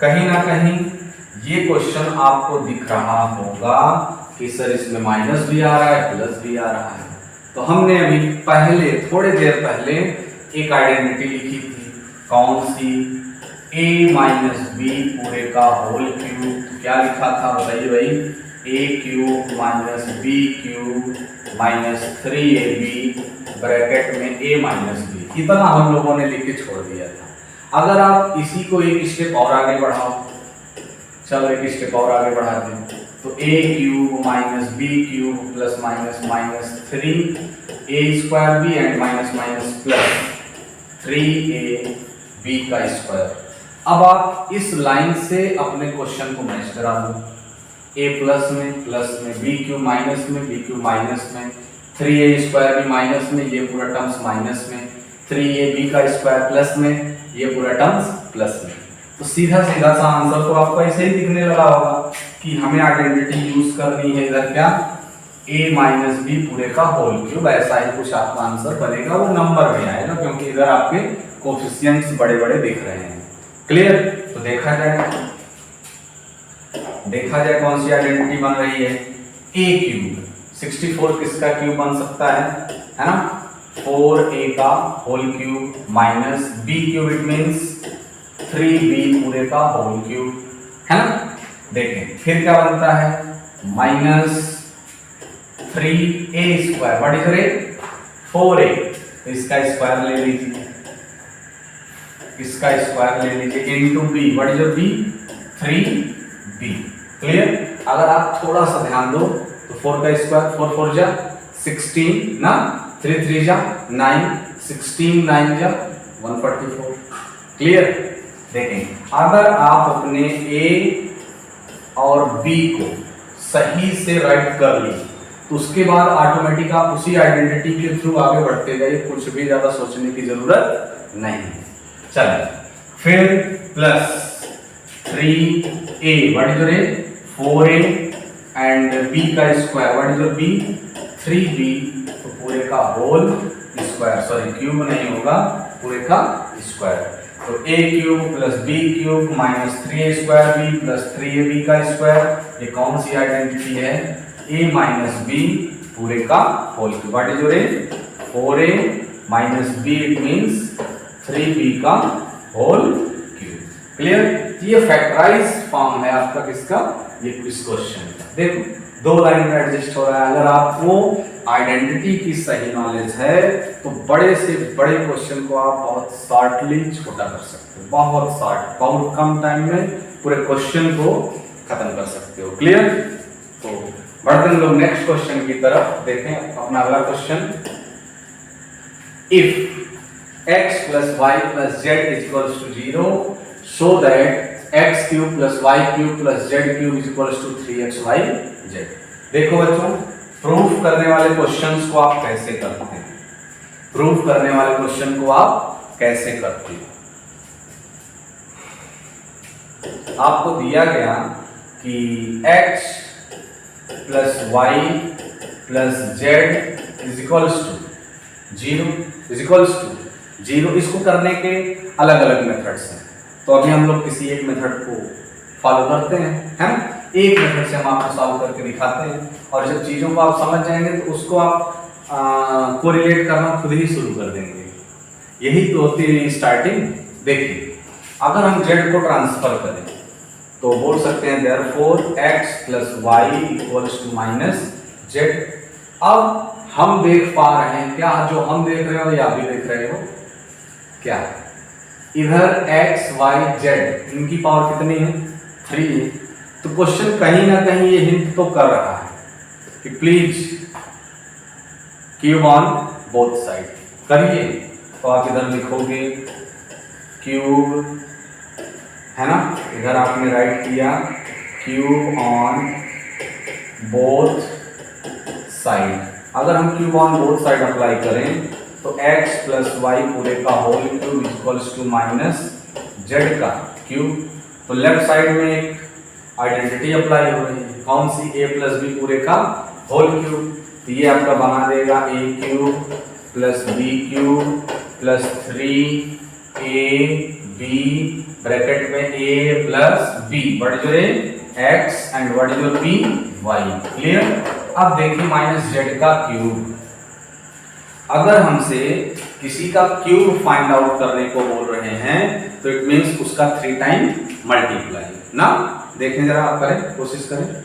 कहीं ना कहीं ये क्वेश्चन आपको दिख रहा होगा कि सर इसमें माइनस भी आ रहा है प्लस भी आ रहा है। तो हमने अभी पहले थोड़ी देर पहले एक आइडेंटिटी लिखी थी, कौन सी? a माइनस बी पूरे का होल क्यूब। क्या लिखा था बताइए भाई? a cube minus B cube minus 3ab bracket में a माइनस बी। इतना हम लोगों ने लिख के छोड़ दिया था। अगर आप इसी को एक स्टेप और आगे बढ़ाओ, चलो एक स्टेप और आगे बढ़ा दें, तो a cube minus B cube plus minus minus 3a square B and minus minus plus 3ab का स्क्वायर। अब आप इस लाइन से अपने क्वेश्चन को मैच करा दो, a प्लस में बी क्यूब माइनस में बी क्यूब माइनस में 3a स्क्वायर बी माइनस में, ये पूरा टर्म्स माइनस में, 3ab का स्क्वायर प्लस में, ये पूरा टर्म्स प्लस में। तो सीधा सीधा सा आंसर तो आपको ऐसे ही दिखने लगा होगा कि हमें आइडेंटिटी यूज करनी है इधर क्या? a माइनस बी पूरे का होल क्यूब। ऐसा ही कुछ आपका आंसर बनेगा, वो नंबर में आएगा क्योंकि इधर आपके कोफिशिएंट्स बड़े बड़े दिख रहे हैं। क्लियर? तो देखा जाए कौन सी आइडेंटिटी बन रही है? a क्यूब 64 किसका क्यूब बन सकता है ना? 4a का whole cube minus b cube, it means 3b पूरे का होल क्यूब, है ना? देखें फिर क्या बनता है? Minus 3a square, what is it? 4a। तो इसका स्क्वायर ले लीजिए, इसका स्क्वायर ले लीजिए into b, what is b? 3b। Clear? अगर आप थोड़ा सा ध्यान दो तो 4 का स्क्वायर 4 4 जा 16 ना, 3 3 जा 9, 16 9 जा 144। क्लियर? देखें अगर आप अपने a और b को सही से राइट कर ली तो उसके बाद ऑटोमेटिक आप उसी आइडेंटिटी के थ्रू आगे बढ़ते गए, कुछ भी ज्यादा सोचने की जरूरत नहीं। चलिए फिर plus 3a, what is it? 4a and b का square, what is b? 3b, तो पूरे का होल स्क्वायर, सॉरी क्यूब नहीं होगा, पूरे का स्क्वायर। तो a cube plus b cube minus 3a square b plus 3ab का स्क्वायर, ये कौन सी आइडेंटिटी है? a माइनस b पूरे का whole cube, what is it? 4a minus b, it means 3b का होल क्यूब। क्लियर? ये फैक्टराइज फॉर्म है आपका किसका? ये इस क्वेश्चन का। देखो दो लाइन में एडजस्ट हो रहा है। अगर आपको आइडेंटिटी की सही नॉलेज है तो बड़े से बड़े क्वेश्चन को आप बहुत शॉर्टली छोटा कर सकते हो, बहुत शॉर्ट, बहुत कम टाइम में पूरे क्वेश्चन को खत्म कर सकते हो। क्लियर? तो बढ़ते हैं लोग नेक्स्ट क्वेश्चन की तरफ। देखें अपना अगला question, if x plus y plus z is equals to 0, so that x cube plus y cube plus z cube is equals to 3xy z। देखो बच्चों, प्रूफ करने वाले क्वेश्चंस को आप कैसे करते हैं? प्रूफ करने वाले क्वेश्चन को आप कैसे करते हैं? आपको दिया गया कि x plus y plus z is equals to 0 is equals to 0। इसको करने के अलग अलग मेथड्स हैं, तो अभी हम लोग किसी एक मेथड को फॉलो करते हैं, है ना? एक मेथड से हम आपको सॉल्व करके दिखाते हैं और जब चीज़ों को आप समझ जाएंगे तो उसको आप कोरिलेट करना खुद ही शुरू कर देंगे। यही तो होती है स्टार्टिंग। देखिए अगर हम z को ट्रांसफर करें तो बोल सकते हैं therefore x plus Y equals to minus z। अब हम देख पा रहे हैं क्या? जो हम देख रहे हो या भी देख रहे हो क्या? इधर x y z इनकी पावर कितनी है? 3 है। तो क्वेश्चन कहीं ना कहीं ये हिंट तो कर रहा है कि please cube on both side करिए। तो आप इधर लिखोगे क्यूब, है ना? इधर आपने राइट किया क्यूब ऑन बोथ साइड। अगर हम cube on both side apply करें तो x प्लस वाई पूरे का whole cube equals to minus Z का क्यूब। तो लेफ्ट साइड में एक आइडेंटिटी अप्लाई हो रही है, कौन सी? a प्लस बी पूरे का होल क्यूब। तो ये आपका बना देगा a cube plus B cube plus 3ab B bracket में A plus B, what is your A X and what is your B Y. Clear. अब देखिए माइनस जेड का क्यूब, अगर हमसे किसी का क्यूब फाइंड आउट करने को बोल रहे हैं तो इट मीन्स उसका 3 टाइम मल्टीप्लाई ना। देखें जरा, आप करें, कोशिश करें।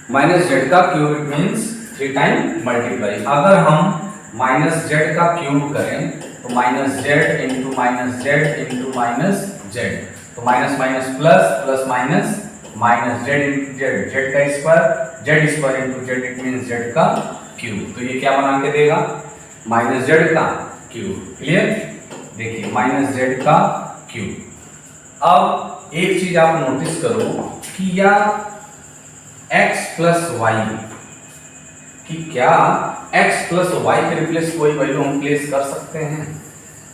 माइनस जेड का cube it means 3 time multiply. अगर हम माइनस जेड का क्यूब करें तो minus Z into minus Z, तो minus minus plus, plus minus minus, Z into Z, Z का square, Z square into Z it means Z का क्यूब। तो ये क्या बना के देगा, माइनस जेड का क्यूब। क्लियर। देखिए माइनस जेड का क्यूब। अब एक चीज आप नोटिस करो कि या x प्लस वाई, कि क्या x प्लस वाई के रिप्लेस कोई वैल्यू हम प्लेस कर सकते हैं?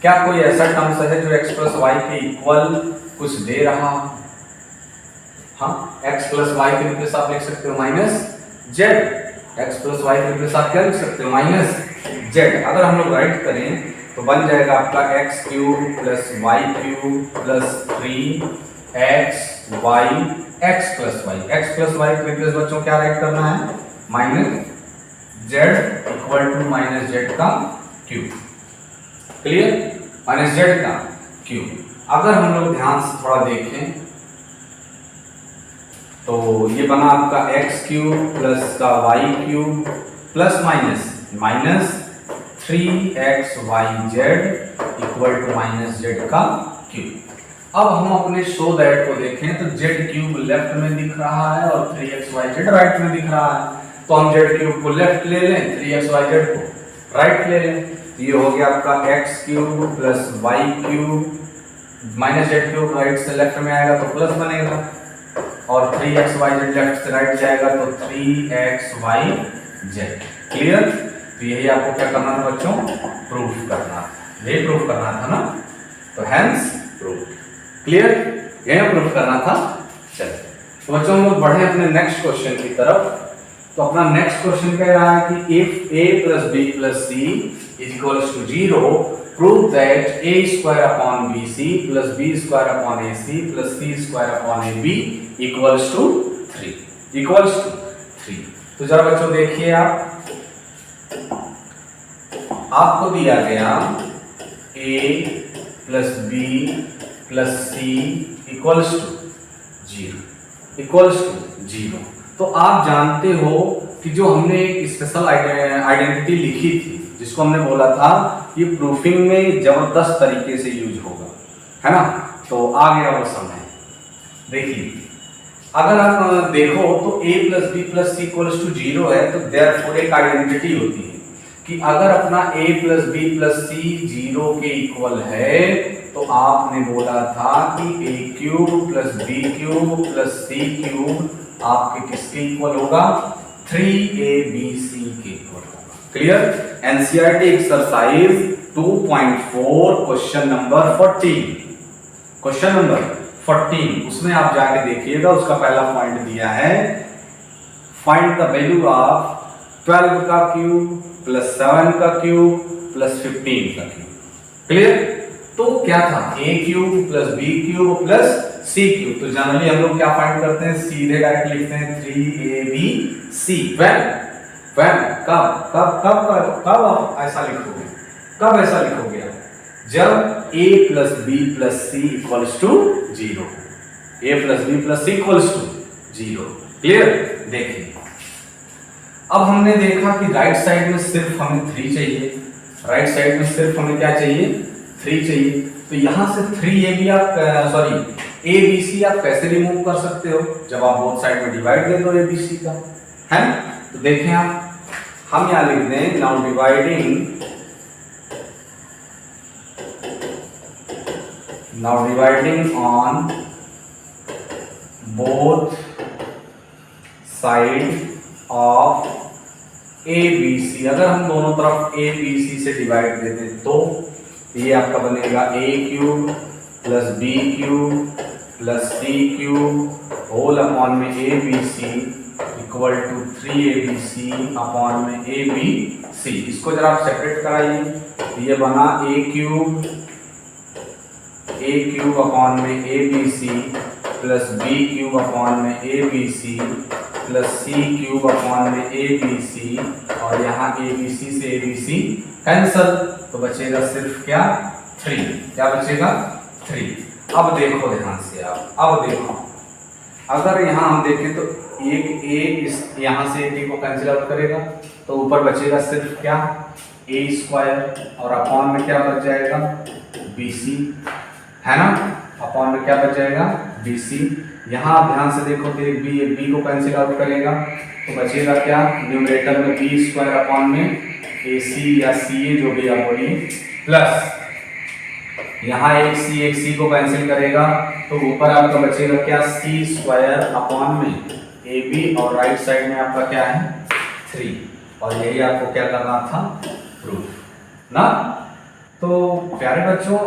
क्या कोई ऐसा टर्म्स है जो x प्लस वाई के इक्वल कुछ दे रहा? हाँ, x प्लस वाई के रिप्लेस आप लिख सकते हो minus Z, x plus Y के रिप्लेस आप क्या लिख सकते हो, माइनस जेड। अगर हम लोग राइट करें तो बन जाएगा आपका X cube plus Y cube plus 3x Y X plus Y. X plus Y के रिप्लेस बच्चों क्या राइट करना है, minus Z equal to minus Z का क्यूब। क्लियर। माइनस जेड का क्यूब। अगर हम लोग ध्यान से थोड़ा देखें तो ये बना आपका एक्स क्यूब प्लस का Y cube plus minus minus 3x Y Z equal to minus Z का क्यूब। अब हम अपने शो दैट को देखें तो जेड क्यूब लेफ्ट में दिख रहा है और 3x वाई जेड राइट में दिख रहा है, तो हम जेड क्यूब को लेफ्ट ले लें, 3x वाई जेड को राइट ले लें। तो ये हो गया आपका X cube plus Y cube minus Z cube, right से लेफ्ट में आएगा तो प्लस बनेगा, और 3x वाई जेड लेफ्ट से राइट जाएगा तो 3x वाई जेड। क्लियर। तो यही आपको क्या करना था बच्चों, प्रूफ करना, यही प्रूफ करना था ना, तो हेंस प्रूफ। क्लियर। यही प्रूफ करना था। चलिए तो बच्चों हम लोग बढ़े अपने नेक्स्ट क्वेश्चन की तरफ। तो अपना नेक्स्ट क्वेश्चन कह रहा है कि if a plus B plus C is equals to 0 prove that a square upon bc plus b square upon ac plus c square upon ab equals to 3, equals to 3। तो जरा बच्चों देखिए, आपको दिया गया a plus b plus c equals to 0, equals to 0। तो आप जानते हो कि जो हमने एक स्पेशल आइडेंटिटी लिखी थी जिसको हमने बोला था ये प्रूफिंग में जबरदस्त तरीके से यूज होगा, है ना। तो आ गया वो समय। देखिए अगर आप देखो तो a plus B plus C equals to 0 है, तो देयरफॉर एक आइडेंटिटी होती है कि अगर अपना a प्लस बी प्लस सी 0 के इक्वल है तो आपने बोला था कि a cube plus B cube plus C cube आपके किसके इक्वल होगा, 3abc के इक्वल होगा। Clear. NCERT exercise 2.4 question number 14, question number 14 उसमें आप जाके देखिएगा, उसका पहला पॉइंट दिया है फाइंड द वैल्यू ऑफ 12 का क्यूब प्लस 7 का क्यूब प्लस 15 का क्यूब। क्लियर। तो क्या था, a cube plus b cube plus c cube. तो जनरली हम लोग क्या फाइंड करते हैं, सीधे डायरेक्ट लिखते हैं 3abc। व्हेन कब कब कब कब कब आप ऐसा लिखोगे, कब ऐसा लिखोगे जब a plus b plus c equals to 0, a plus b plus c equals to 0। Clear. देखिए अब हमने देखा कि राइट साइड में सिर्फ हमें 3 चाहिए, राइट साइड में सिर्फ हमें क्या चाहिए, 3 चाहिए। तो यहां से 3ab आप abc आप कैसे रिमूव कर सकते हो, जब आप बोथ साइड में डिवाइड दे दो abc का, है ना। तो देखें आप, हम यहां लिख दें now dividing on both side of abc। अगर हम दोनों तरफ abc से डिवाइड दे दें तो ये आपका बनेगा a cube plus b cube plus c cube whole upon में abc equal to 3ABC upon में ABC। इसको जरा आप सेपरेट कराइए, तो ये बना a क्यूब अपॉन में ABC plus b cube upon में ABC plus c cube upon में ABC, और यहाँ ABC से ABC कैंसल, तो बचेगा सिर्फ क्या 3। क्या बचेगा 3। अब देखो ध्यान से आप, अब देखो अगर यहाँ हम देखें तो एक a इस यहाँ से एक को कैंसिल आउट करेगा, तो ऊपर बचेगा सिर्फ क्या a स्क्वायर, और अपॉन में क्या बच जाएगा BC, है ना। अपॉन में क्या बच जाएगा BC। यहाँ आप ध्यान से देखो तो एक b को कैंसिल आउट करेगा, तो बचेगा क्या न्यूमरेटर में b स्क्वायर अपॉन में AC या CA जो भी आप बोलिए, प्लस यहाँ एक C को कैंसिल करेगा, तो ऊपर आपका बचेगा क्या C स्क्वायर अपॉन में AB, और राइट साइड में आपका क्या है 3, और यही आपको क्या करना था प्रूफ ना। तो प्यारे बच्चों,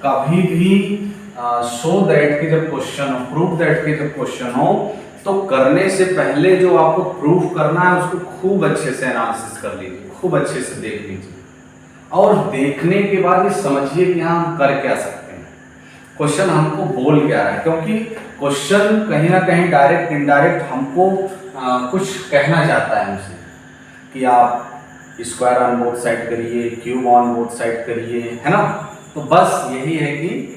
कभी भी शो दैट के जब क्वेश्चन हो, प्रूफ दैट के जब क्वेश्चन हो, तो करने से पहले जो आपको प्रूफ करना है उसको खूब अच्छे से एनालिसिस कर लीजिए, खूब अच्छे से देख लीजिए, और देखने के बाद ये समझिए कि हाँ हम कर क्या सकते हैं, क्वेश्चन हमको बोल क्या रहा है। क्योंकि क्वेश्चन कहीं ना कहीं डायरेक्ट इनडायरेक्ट हमको कुछ कहना चाहता है हमसे कि आप स्क्वायर ऑन बोथ साइड करिए, क्यूब ऑन बोथ साइड करिए, है ना। तो बस यही है कि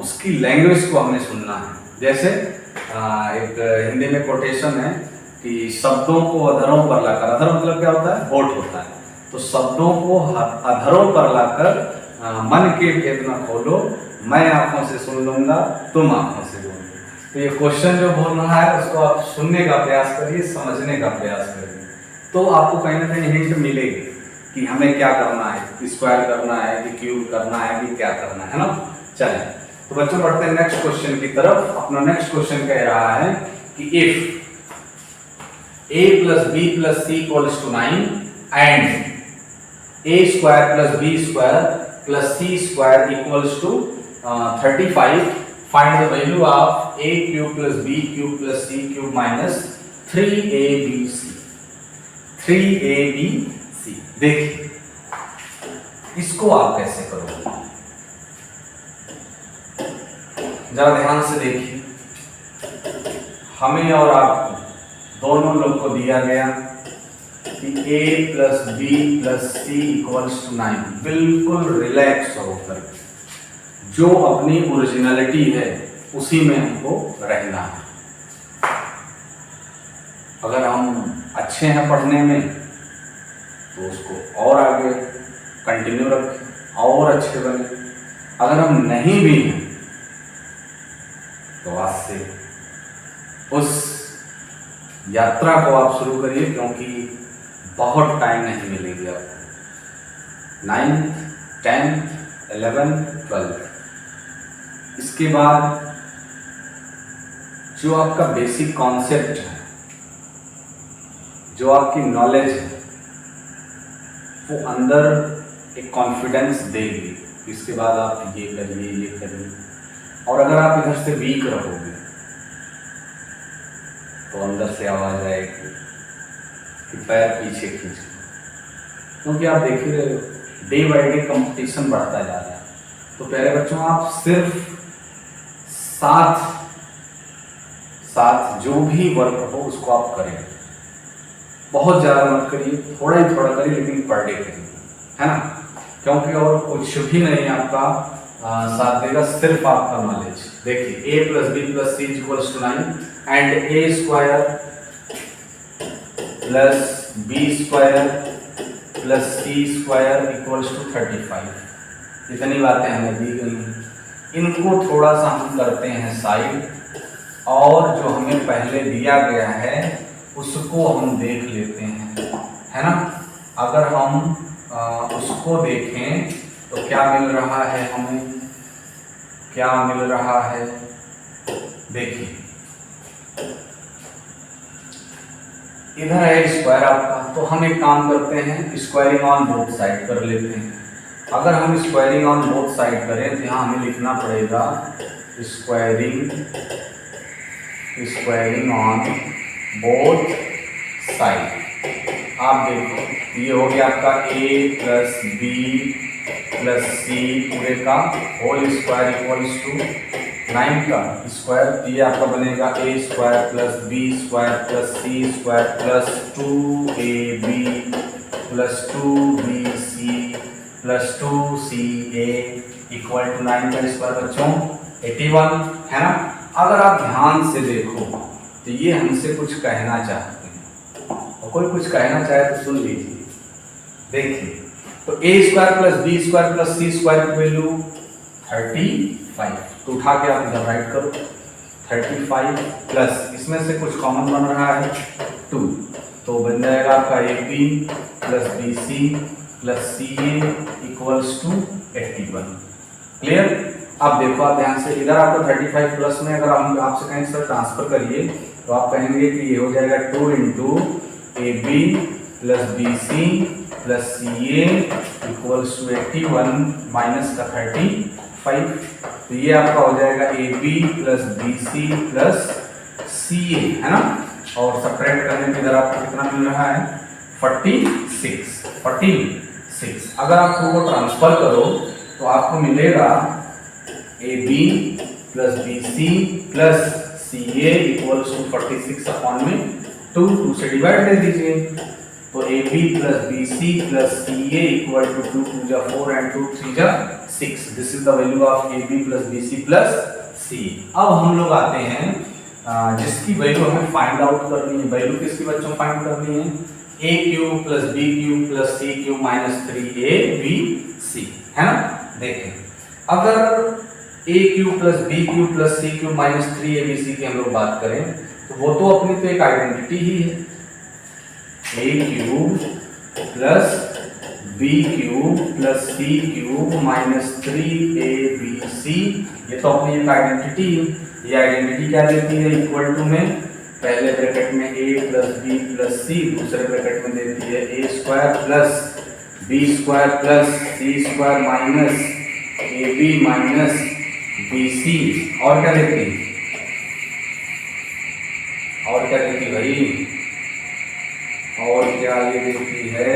उसकी लैंग्वेज को हमें सुनना है। जैसे एक हिंदी में कोटेशन है कि शब्दों को अधरों पर लाकर, अधर मतलब क्या होता है होठ होता है, तो शब्दों को अधरों पर लाकर मन के भेद न खोलो, मैं आंखों से सुन लूंगा तुम आंखों से बोलो। तो ये क्वेश्चन जो बोल रहा है उसको आप सुनने का प्रयास करिए, समझने का प्रयास करिए, तो आपको कहीं ना कहीं हिंट मिलेगी कि हमें क्या करना है, स्क्वायर करना है कि क्यूब करना है कि क्या करना है ना। चलिए तो बच्चों बढ़ते हैं नेक्स्ट क्वेश्चन की तरफ। अपना नेक्स्ट क्वेश्चन कह रहा है कि if a plus b plus c equals to 9 and a square plus b square plus c square equals to 35, find the value of a cube plus b cube plus c cube minus 3abc। 3abc देखिए इसको आप कैसे करोगे, जरा ध्यान से देखिए। हमें और आपको दोनों लोग को दिया गया कि a plus B plus C equals to 9। बिल्कुल रिलैक्स होकर जो अपनी ओरिजिनलिटी है उसी में हमको रहना है। अगर हम अच्छे हैं पढ़ने में तो उसको और आगे कंटिन्यू रखें और अच्छे बने। अगर हम नहीं भी हैं तो आज से उस यात्रा को आप शुरू करिए, क्योंकि बहुत टाइम नहीं मिलेगी आपको। 9th, 10th, 11th, 12th, इसके बाद जो आपका बेसिक कॉन्सेप्ट है, जो आपकी नॉलेज है, वो अंदर एक कॉन्फिडेंस देगी। इसके बाद आप ये करिए ये करिए, और अगर आप इधर से वीक रहोगे तो अंदर से आवाज आएगी कि पैर पीछे खींच, क्योंकि आप देख ही रहे हो डे बाई डे कंपटीशन बढ़ता जा रहा है। तो प्यारे बच्चों, आप सिर्फ साथ जो भी वर्क हो उसको आप करें, बहुत ज़्यादा मत करिए, थोड़ा ही थोड़ा करिए, लेकिन पर डे करिए, है ना। क्योंकि और कुछ भी नहीं आपका साथ देगा, सिर्फ आपका नॉलेज। देखिए a plus B plus C equals to 9 and a square plus B square plus C square equals to 35। इतनी बातें हमें दी गई हैं, इनको थोड़ा सा हम करते हैं साइड, और जो हमें पहले दिया गया है उसको हम देख लेते हैं, है ना। अगर हम उसको देखें तो क्या मिल रहा है हमें, क्या मिल रहा है, देखिए इधर है स्क्वायर आपका, तो हम एक काम करते हैं स्क्वायरिंग ऑन बोथ साइड कर लेते हैं। अगर हम स्क्वायरिंग ऑन बोथ साइड करें तो यहाँ हमें लिखना पड़ेगा स्क्वायरिंग ऑन बोथ साइड। आप देखो ये हो गया आपका a plus B plus C पूरे का होल स्क्वायर इक्वल्स टू 9 का स्क्वायर, ये आपका बनेगा a square plus B square plus C square plus 2ab plus 2bc plus 2ca equal to 9 का स्क्वायर बच्चों 81 है ना। अगर आप ध्यान से देखो तो ये हमसे कुछ कहना चाहते हैं, और कोई कुछ कहना चाहे तो सुन लीजिए। देखिए तो a square plus B square plus C square की वैल्यू 35, तो उठा के आप इधर राइट करो 35 प्लस इसमें से कुछ कॉमन बन रहा है 2, तो बन जाएगा आपका A B plus B C plus C A equals to 81। Clear. अब देखो आप ध्यान से, इधर आपको 35 प्लस में अगर हम आपसे कहें सर ट्रांसफर करिए तो आप कहेंगे कि ये हो जाएगा 2 into A B plus B C plus C A equals to 81 minus का 35, तो ये आपका हो जाएगा A B plus B C plus C A है ना। और सब्ट्रैक्ट करने पे इधर आपको कितना मिल रहा है 46। अगर आप को ट्रांसफर करो तो आपको मिलेगा A B plus B C plus C A equals to 46 upon में 2 से डिवाइड दे दीजिए, तो A B plus B C plus C A equal to 2 2 जा 4 एंड 2 3 जा 6। This is the value of A B plus B C plus C. अब हम लोग आते हैं जिसकी वैल्यू हमें फाइंड आउट करनी है। वैल्यू किसकी बच्चों फाइंड करनी है A cube plus B cube plus C cube minus 3abc है ना। देखें अगर A cube plus B cube plus C cube minus 3abc की हम लोग बात करें तो वो तो अपनी तो एक आइडेंटिटी ही है, A cube plus B cube plus C cube minus 3abc, ये तो अपनी एक आइडेंटिटी है। ये आइडेंटिटी क्या देती है इक्वल टू में पहले ब्रैकेट में a plus B plus C, दूसरे ब्रैकेट में देती है a square plus B square plus C square minus A B minus B C. और क्या देती है, और क्या देती भाई, और क्या ये देती है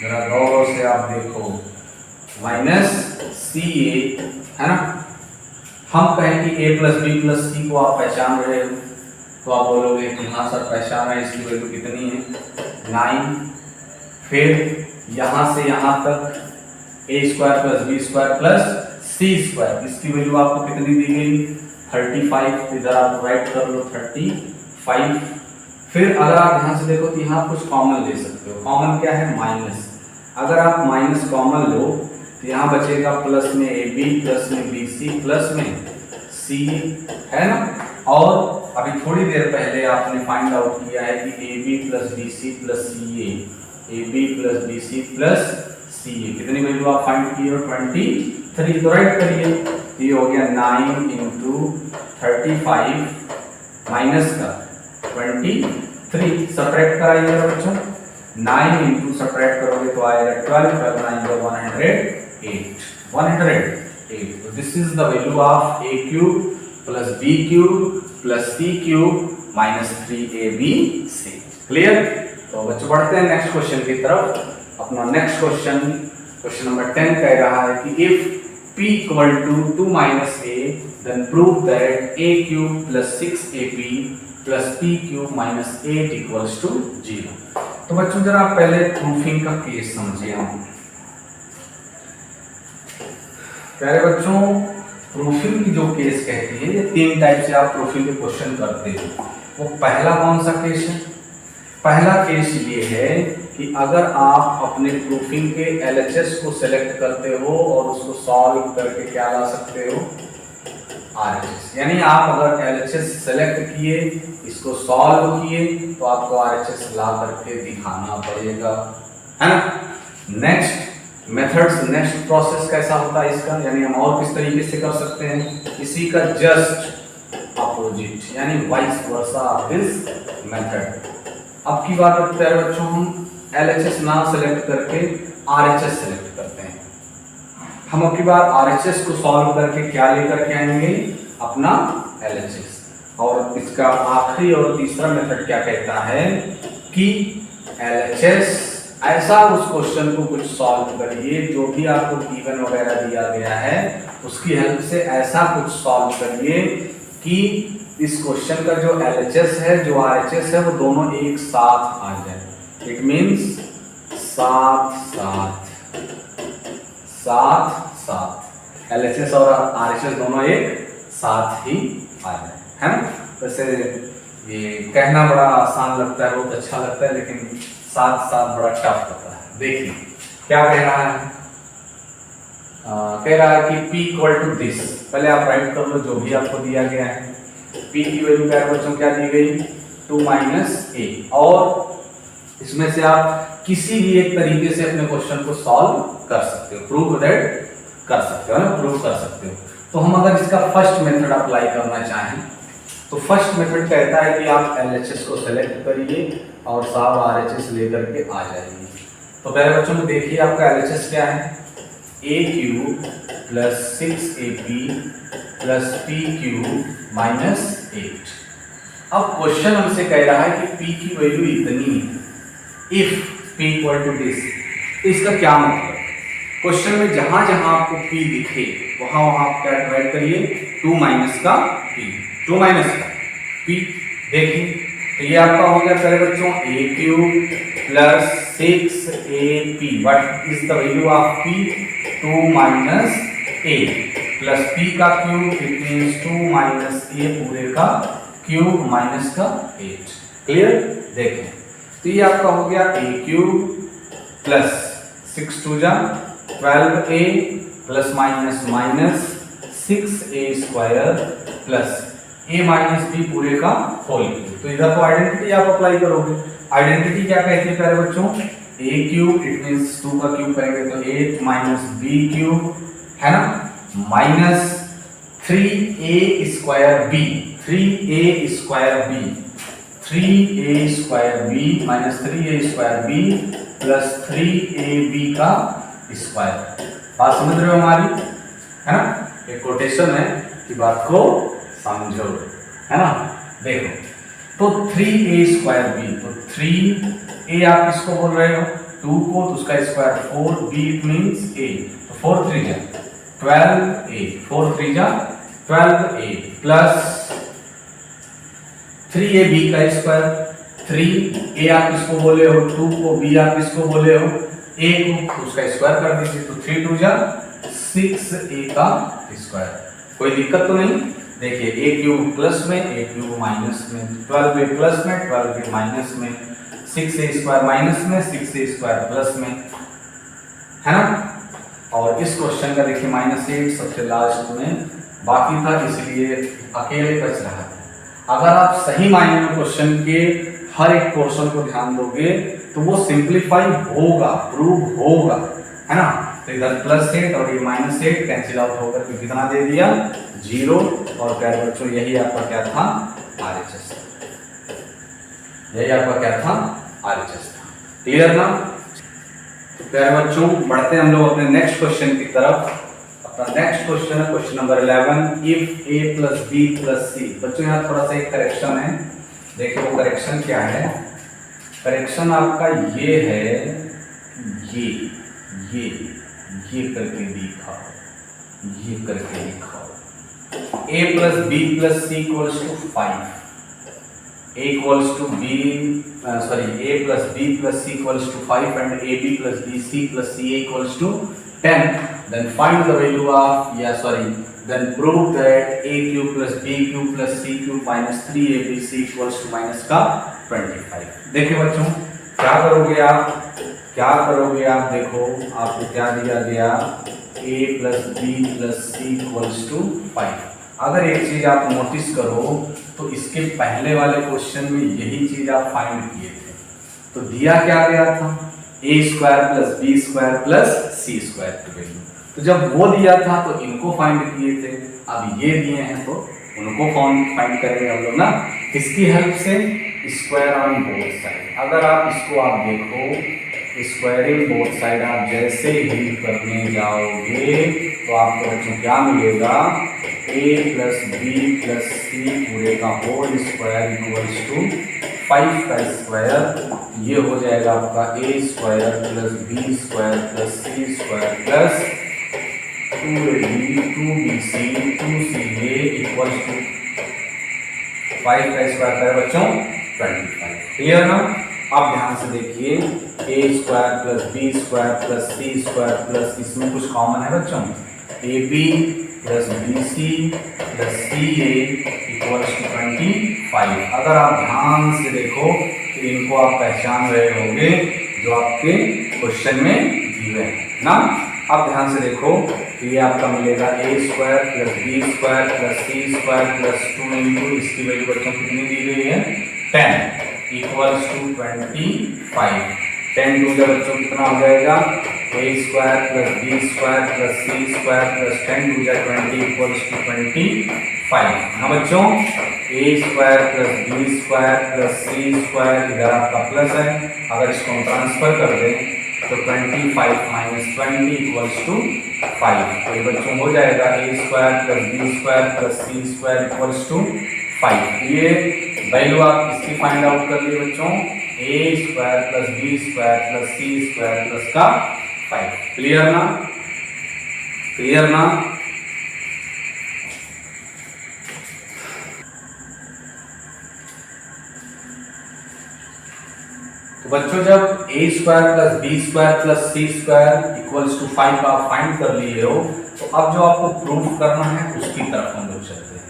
जरा गौर से आप देखो माइनस सी ए है ना। हम कहें कि a प्लस बी प्लस सी को आप पहचान रहे हो तो आप बोलोगे कि हाँ सर पहचान है, इसकी वैल्यू कितनी है 9। फिर यहाँ से यहाँ तक a square plus B square plus C square, इसकी वैल्यू आपको कितनी दी गई 35, इधर आप राइट कर लो 35। फिर अगर आप ध्यान से देखो तो यहाँ कुछ कॉमन ले सकते हो। कॉमन क्या है माइनस, अगर आप माइनस कॉमन लो तो यहाँ बचेगा प्लस में ए बी प्लस में बी सी प्लस में सी है ना। और अभी थोड़ी देर पहले आपने फाइंड आउट किया है कि A B plus B C plus C A B plus B C plus C A, कितनी वैल्यू आप फाइंड किए हो 23, तो राइट करिए। ये हो गया 9 इंटू 35 माइनस का 23, सब्ट्रैक्ट कराइएगा बच्चों 9 इंटू सब्ट्रैक्ट करोगे तो आएगा 12, 108। तो this is the value of A cube plus B cube plus C cube minus 3abc। Clear. तो बच्चों बढ़ते हैं नेक्स्ट क्वेश्चन की तरफ। अपना नेक्स्ट क्वेश्चन नंबर 10 कह रहा है कि if p equal to 2 minus a then prove that a cube plus 6ab plus p cube minus 8 equals to 0। तो बच्चों जरा आप पहले प्रूफिंग का केस समझिए। हम प्यारे बच्चों प्रूफिंग की जो केस कहती है, ये 3 टाइप से आप प्रूफिंग के क्वेश्चन करते हो। वो पहला कौन सा केस है, पहला केस ये है कि अगर आप अपने प्रूफिंग के LHS को सेलेक्ट करते हो और उसको सॉल्व करके क्या ला सकते हो RHS, यानी आप अगर LHS सेलेक्ट किए इसको सॉल्व किए तो आपको RHS ला करके दिखाना पड़ेगा है ना। नेक्स्ट मेथड्स, नेक्स्ट प्रोसेस कैसा होता है इसका, यानी हम और किस तरीके से कर सकते हैं इसी का जस्ट अपोजिट, यानी वाइस वर्सा दिस मेथड। अब की बात करते हैं बच्चों, हम LHS ना सेलेक्ट करके RHS सेलेक्ट करते हैं। हम अब की बार RHS को सॉल्व करके क्या लेकर के आएंगे अपना LHS, और इसका आखिरी और तीसरा मेथड क्या कहता है कि LHS ऐसा उस क्वेश्चन को कुछ सॉल्व करिए, जो भी आपको गिवन वगैरह दिया गया है उसकी हेल्प से ऐसा कुछ सॉल्व करिए कि इस क्वेश्चन का जो LHS है जो RHS है वो दोनों एक साथ आ जाए। इट मीन्स साथ साथ LHS और RHS दोनों एक साथ ही आ जाए, है ना। वैसे ये कहना बड़ा आसान लगता है, बहुत अच्छा लगता है, लेकिन साथ साथ बड़ा टफ होता है। देखिए क्या कह रहा है, कह रहा है कि P इक्वल टू दिस। पहले आप राइट कर लो जो भी आपको दिया गया है। P की वैल्यू प्यारे बच्चों क्या दी गई, 2 - a, और इसमें से आप किसी भी एक तरीके से अपने क्वेश्चन को सॉल्व कर सकते हो, प्रूव दैट कर सकते हो ना, प्रूव कर सकते हो। तो हम अगर इसका फर्स्ट मेथड अप्लाई करना चाहें तो फर्स्ट मेथड कहता है कि आप LHS को सेलेक्ट करिए और साब RHS लेकर के आ जाइए। तो पहले बच्चों को देखिए आपका LHS क्या है, AQ + 6AP + PQ - 8। अब क्वेश्चन हमसे कह रहा है कि P की वैल्यू इतनी है, if P equal to this. तो इसका क्या मतलब, क्वेश्चन में जहां जहां आपको P दिखे वहां वहां आप क्या राइट करिए, 2 - का P, 2 - का P। देखिए तो ये आपका हो गया पहले बच्चों AQ + 6AP। What is the value of P, 2 - a plus P का क्यूब, इट मींस 2 - a पूरे का क्यूब माइनस का 8। क्लियर। देखें तो ये आपका हो गया AQ + 6 × 2 = 12a plus minus minus 6a² plus a - b पूरे का होल क्यूब। तो इधर तो आइडेंटिटी आप अप्लाई करोगे। आइडेंटिटी क्या कहती है प्यारे बच्चों, a³ इट मींस 2 का क्यूब करेंगे तो 8 - b³ है ना, minus 3a² b, 3a² b minus 3a² b plus 3ab का स्क्वायर। बात समझ रहे हो हमारी, है ना। एक कोटेशन है कि बात को समझो, है ना। देखो तो 3a² b, तो 3a आप किसको बोल रहे हो, 2 को, तो उसका square 4b it means a, तो 4 × 3 = 12a, 4 × 3 = 12a प्लस 3ab का स्क्वायर। 3a आप किसको बोले हो, 2 को, b आप किसको बोले हो, a को, तो उसका स्क्वायर कर दीजिए, तो 3 × 2 = 6a का स्क्वायर। कोई दिक्कत तो नहीं। देखिए a³ प्लस में, a³ माइनस में, 12a प्लस में, 12a माइनस में, 6a² माइनस में, 6a² प्लस में, है ना। और इस क्वेश्चन का देखिए -8 सबसे लास्ट में बाकी था, इसलिए अकेले बच रहा है। अगर आप सही मायने में क्वेश्चन के हर एक पोर्शन को ध्यान दोगे तो वो सिंप्लीफाई होगा, प्रूव होगा, है ना। तो इधर +8 और ये -8 कैंसिल आउट होकर के कितना दे दिया, 0। और प्यारे बच्चों यही आपका क्या था, RHS, यही आपका क्या था, RHS था। क्लियर ना। तो प्यारे बच्चों बढ़ते हम लोग अपने नेक्स्ट क्वेश्चन की तरफ। नेक्स्ट क्वेश्चन है question number 11, if a + b + c। बच्चों यहाँ थोड़ा सा एक करेक्शन है, देखिए वो करेक्शन क्या है। करेक्शन आपका ये है, ये करके दिखाओ, ये करके दिखाओ। a + b + c = 5, a + b + c = 5 and ab + bc + ca = 10, then find the value of, then prove that a³ + b³ + c³ - 3abc = -25। देखिए बच्चों क्या करोगे आप, देखो आपको क्या दिया गया, a + b + c = 5। अगर एक चीज आप नोटिस करो तो इसके पहले वाले क्वेश्चन में यही चीज आप फाइंड किए थे। तो दिया क्या गया था, a² + b² + c² की वैल्यू। तो जब वो दिया था तो इनको फाइंड किए थे, अब ये दिए हैं तो उनको फाइंड करेंगे हम लोग ना, किसकी हेल्प से, स्क्वायर ऑन बोथ साइड। अगर आप इसको आप देखो, स्क्वायरिंग बोथ साइड आप जैसे ही करने जाओगे तो आपको बच्चों क्या मिलेगा, a plus B plus C पूरे का होल स्क्वायर इक्वल्स टू 5 का स्क्वायर, ये हो जाएगा आपका a square plus B square plus C square plus 2ab 2bc 2ca equals to 5 का स्क्वायर है बच्चों 25। क्लियर ना? अब ध्यान से देखिए, a square plus B square plus C square plus इसमें कुछ कॉमन है बच्चों, A B plus B C plus C A equals to 25। अगर आप ध्यान से देखो तो इनको आप पहचान रहे होंगे जो आपके क्वेश्चन में दिए हैं ना। अब ध्यान से देखो, ये आपका मिलेगा a square plus B square plus C square plus 2 into इसकी वैल्यू बच्चों कितनी दी गई है 10 इक्वल्स टू 25। 10 टू बच्चों कितना हो जाएगा a square plus B square plus C square plus 10 to 20 equals to 25। हाँ बच्चों, a square plus B square plus C square इधर आपका प्लस है, अगर इसको हम ट्रांसफर कर दें तो 25 माइनस 20 इक्वल्स टू 5। तो ये बच्चों हो जाएगा a square plus B square plus C square equals to 5। ये वैल्यू आप इसकी फाइंड आउट कर लिए बच्चों, a square plus B square plus C square plus का 5। क्लियर ना? क्लियर ना? तो बच्चों जब a square plus B square plus C square equals to 5 आप फाइंड कर लिए हो, तो अब जो आपको प्रूफ करना है उसकी तरफ हम लोग चलते हैं।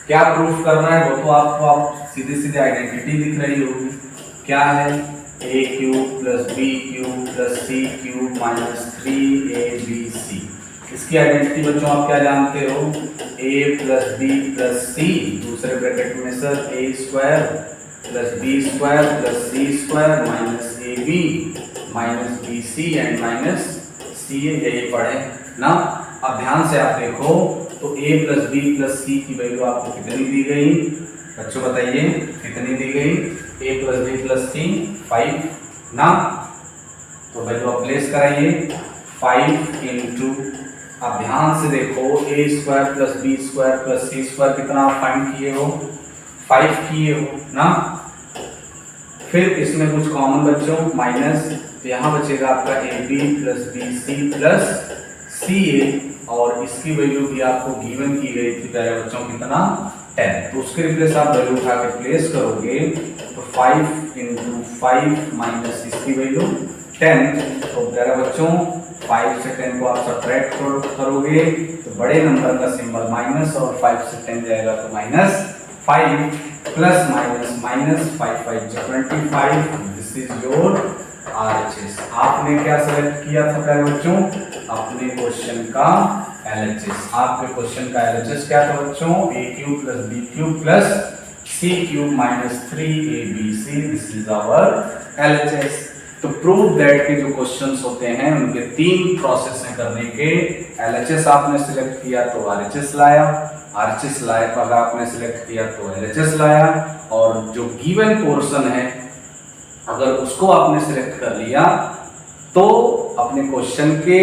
क्या प्रूफ करना है वो तो आपको आप सीधे सीधे आइडेंटिटी दिख रही होगी। क्या है a cube plus B cube plus C cube minus 3abc। इसकी आइडेंटिटी बच्चों आप क्या जानते हो, a plus B plus C दूसरे ब्रैकेट में sir a square plus B square plus C square minus A B minus B C and minus C A, यही पढ़े ना। अब ध्यान से आप देखो तो a प्लस बी प्लस सी की वैल्यू आपको कितनी दी गई बच्चों, बताइए कितनी दी गई, a प्लस बी प्लस सी 5 ना। तो वैल्यू आप प्लेस कराइए 5 इंटू, आप ध्यान से देखो a square plus B square plus C square कितना आप फाइंड किए हो 5 किए हो ना। फिर इसमें कुछ कॉमन बच्चों माइनस, तो यहाँ बचेगा आपका A B plus B C plus C A, और इसकी वैल्यू भी आपको गिवन की गई थी प्यारे बच्चों कितना 10। तो उसके रिप्लेस आप वैल्यू उठा के प्लेस करोगे तो 5 इंटू 5 माइनस इसकी वैल्यू 10। तो प्यारे बच्चों 5 से 10 को आप सब्ट्रैक्ट करोगे तो बड़े नंबर का सिंबल माइनस, और 5 से 10 जाएगा तो minus 5 plus minus minus 5 5 25। This is your RHS। आपने क्या सेलेक्ट किया था प्यारे बच्चों, अपने क्वेश्चन का LHS। आपके क्वेश्चन का LHS क्या था बच्चों, a cube plus B cube plus C cube minus 3abc। This is our LHS। तो प्रूव दैट के जो क्वेश्चंस होते हैं उनके 3 प्रोसेस हैं करने के। LHS आपने सिलेक्ट किया तो RHS लाया, RHS लाया तो अगर आपने सिलेक्ट किया तो LHS लाया, और जो गिवन पोर्शन है अगर उसको आपने सिलेक्ट कर लिया तो अपने क्वेश्चन के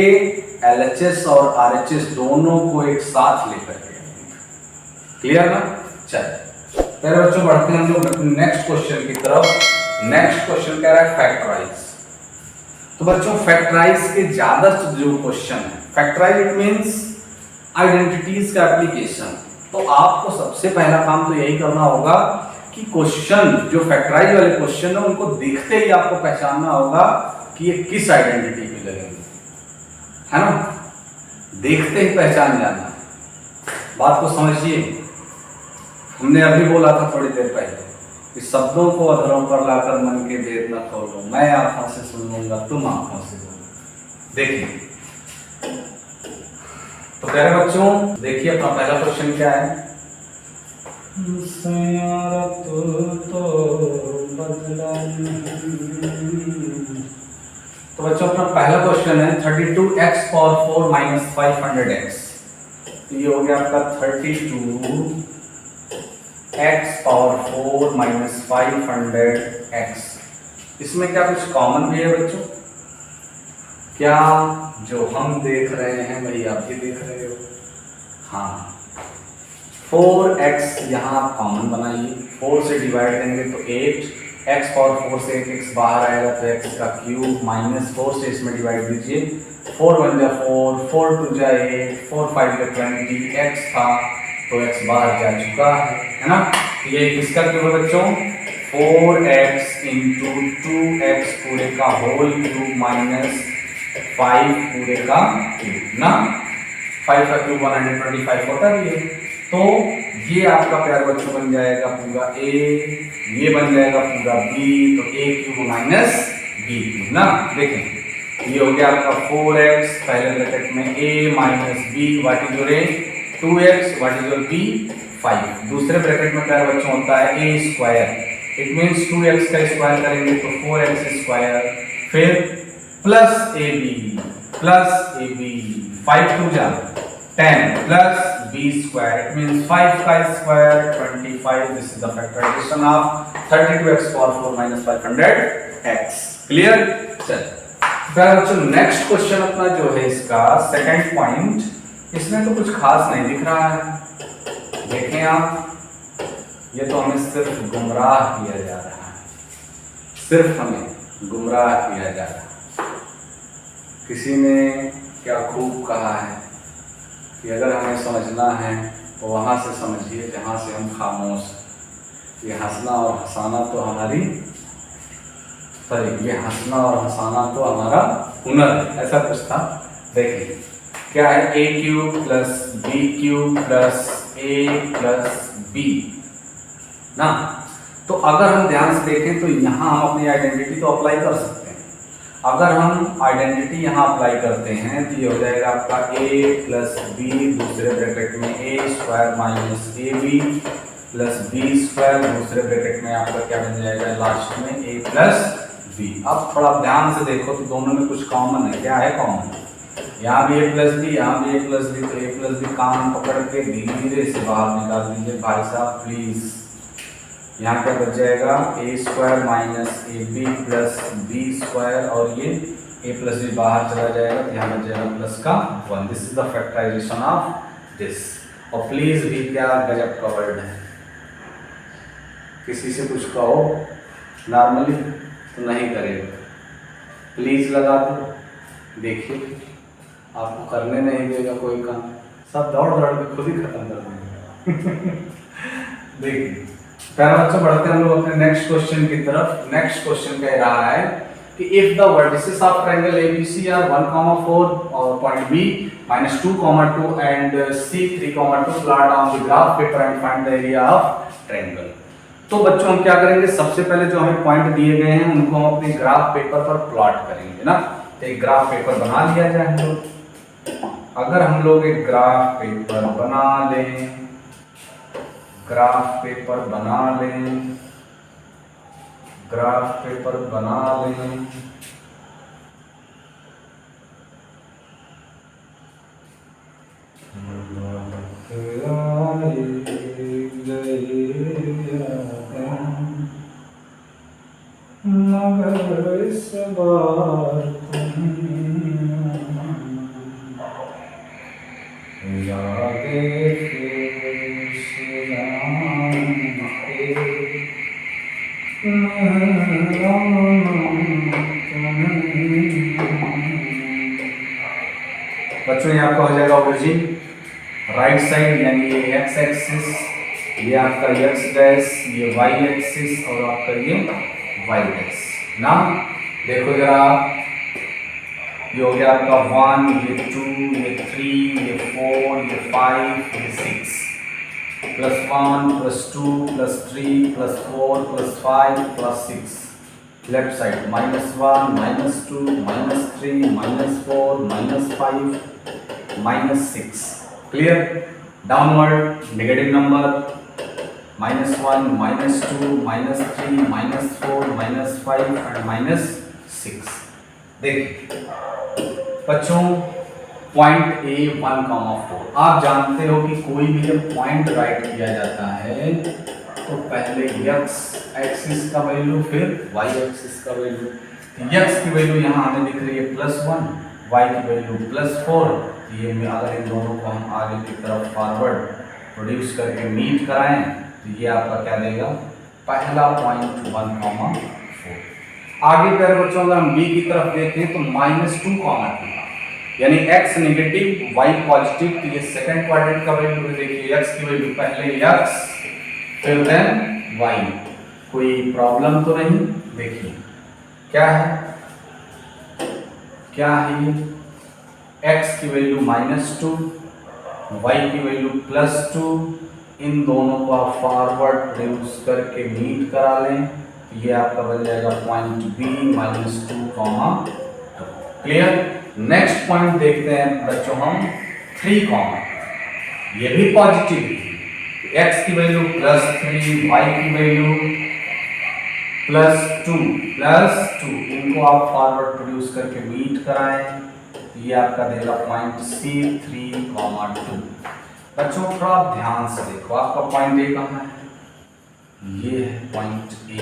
LHS और RHS दोनों को एक साथ लेकर के। क्लियर ना? चलिए पहले बच्चों बढ़ते हैं हम लोग नेक्स्ट क्वेश्चन की तरफ। नेक्स्ट क्वेश्चन कह रहा है फैक्टराइज। तो बच्चों फैक्टराइज के ज्यादा जो क्वेश्चन है, फैक्टराइज इट मींस आइडेंटिटीज का एप्लीकेशन। तो आपको सबसे पहला काम तो यही करना होगा कि क्वेश्चन जो फैक्टराइज वाले क्वेश्चन है उनको देखते ही आपको पहचानना होगा कि ये किस आइडेंटिटी पे लगेंगे, है ना। देखते ही पहचान जाना, बात को समझिए। हमने अभी बोला था थोड़ी देर पहले कि शब्दों को अधरों पर लाकर मन के भेद न खोलो, मैं आंखों से सुन लूंगा तुम आंखों से सुनो। देखिए तो प्यारे बच्चों देखिए अपना पहला क्वेश्चन क्या है, तो बच्चों अपना पहला क्वेश्चन है 32x पावर 4 माइनस 500x। तो ये हो गया आपका 32x पावर 4 माइनस 500x। इसमें क्या कुछ कॉमन भी है बच्चों? क्या जो हम देख रहे हैं वही आप भी देख रहे हो? हाँ 4x यहाँ कॉमन बनाइए, 4 से डिवाइड देंगे तो 8, x पावर 4 से 8x बाहर आएगा तो x का क्यूब माइनस 4 से इसमें डिवाइड दीजिए, 4 1 जा 4, 4 2 जा 8, 4 5 जा 20, x था तो x बाहर जा चुका है ना। ये किसका क्यूब है बच्चों? 4x इंटू 2x पूरे का होल क्यूब माइनस 5 पूरे का क्यूब ना। 5 का क्यूब 125 होता है तो ये आपका प्यार बच्चों बन जाएगा पूरा a, ये बन जाएगा पूरा b, तो a cube minus b cube ना। देखें ये हो गया आपका 4x, पहले ब्रैकेट में a minus b, what is your a 2x, what is your b 5। दूसरे ब्रैकेट में प्यार बच्चों होता है a square, it means 2x का स्क्वायर करेंगे तो 4x स्क्वायर, फिर प्लस ab 5 2 जा 10 plus b square, it means 5 का square 25, this is the factorization of 32x power 4 minus 500x। Clear? चल नेक्स्ट क्वेश्चन अपना जो है इसका सेकंड पॉइंट, इसमें तो कुछ खास नहीं दिख रहा है। देखें आप, ये तो हमें सिर्फ गुमराह किया जा रहा है, सिर्फ हमें गुमराह किया जा रहा है। किसी ने क्या खूब कहा है कि अगर हमें समझना है तो वहाँ से समझिए जहाँ से हम खामोश। ये हंसना और हंसाना तो हमारी ये हंसना और हंसाना तो हमारा हुनर है, ऐसा कुछ था। देखिए क्या है, a cube plus b cube plus a plus b ना। तो अगर हम ध्यान से देखें तो यहाँ हम अपनी आइडेंटिटी तो अप्लाई कर सकते हैं। अगर हम आइडेंटिटी यहाँ अप्लाई करते हैं तो ये हो जाएगा आपका a प्लस बी, दूसरे ब्रैकेट में a square minus A B plus B square, दूसरे ब्रैकेट में आपका क्या बन जाएगा लास्ट में a प्लस बी। अब थोड़ा ध्यान से देखो तो दोनों में कुछ कॉमन है। क्या है कॉमन? यहाँ भी a प्लस बी, यहाँ भी a प्लस बी, तो a प्लस बी काम पकड़ के धीरे धीरे से बाहर निकाल दीजिए भाई साहब प्लीज। यहाँ क्या बच जाएगा a square minus A B plus B square, और ये a प्लस बी बाहर चला जाएगा तो यहाँ बच जाएगा प्लस का 1। This is the factorization of this. और प्लीज भी क्या गजब का वर्ड है, किसी से कुछ कहो नॉर्मली तो नहीं करेगा, प्लीज लगा दो, देखिए आपको करने नहीं देगा कोई काम, सब दौड़ दौड़ के खुद ही खत्म कर देंगे। देखिए पहला बच्चों बढ़ते हैं हम लोग अपने नेक्स्ट क्वेश्चन की तरफ। नेक्स्ट क्वेश्चन कह रहा है कि if the vertices of triangle ABC are 1,4 और point B -2,2 and C 3,2 plot on the graph paper and find the area of triangle. तो बच्चों हम क्या करेंगे, सबसे पहले जो हमें पॉइंट दिए गए हैं उनको हम अपने ग्राफ पेपर पर प्लॉट करेंगे ना। तो एक ग्राफ पेपर बना लिया जाए हम लोग। अगर हम लोग एक ग्राफ पेपर बना लें, ग्राफ पेपर बना लें, ग्राफ पेपर बना लें, मगर इस बार बच्चों ये आपका हो जाएगा ओरिजिन राइट साइड, यानी ये एक्स एक्सिस, ये आपका एक्स डैश, ये वाई एक्सिस और आपका ये वाई डैश ना। देखो जरा, ये हो गया आपका 1, ये 2, ये 3, ये 4, ये 5, ये 6, +1 +2 +3 +4 +5 +6। Left side -1 -2 -3 -4 -5 -6। Clear? Downward negative number -1 -2 -3 -4 -5 and -6। देखिए बच्चों पॉइंट A 1,4, आप जानते हो कि कोई भी जब पॉइंट राइट किया जाता है तो पहले x एक्सिस का वैल्यू फिर y एक्सिस का वैल्यू। x की वैल्यू यहाँ हमें दिख रही है +1, y की वैल्यू +4। ये अगर इन दोनों को हम आगे की तरफ फॉरवर्ड प्रोड्यूस करके मीट कराएं तो ये आपका क्या देगा, पहला पॉइंट 1,4। आगे फिर बच्चों अगर हम बी की तरफ देखें तो -2,2 यानी x नेगेटिव y पॉजिटिव, तो ये सेकंड क्वाड्रेंट का वैल्यू है। देखिए x की वैल्यू पहले x फिर देन y, कोई प्रॉब्लम तो नहीं। देखिए क्या है, क्या है ये, x की वैल्यू -2, y की वैल्यू +2, इन दोनों को आप फॉरवर्ड प्रोड्यूस करके मीट करा लें तो ये आपका बन जाएगा point b -2, clear. Next point देखते हैं बच्चों हम 3, ये भी पॉजिटिव है, x की वैल्यू +3, y की वैल्यू +2, इनको आप फॉरवर्ड प्रोड्यूस करके मीट कराएं तो ये आपका देगा पॉइंट c 3,2। बच्चों थोड़ा ध्यान से देखो, आपका पॉइंट ए कहाँ है, ये है पॉइंट ए,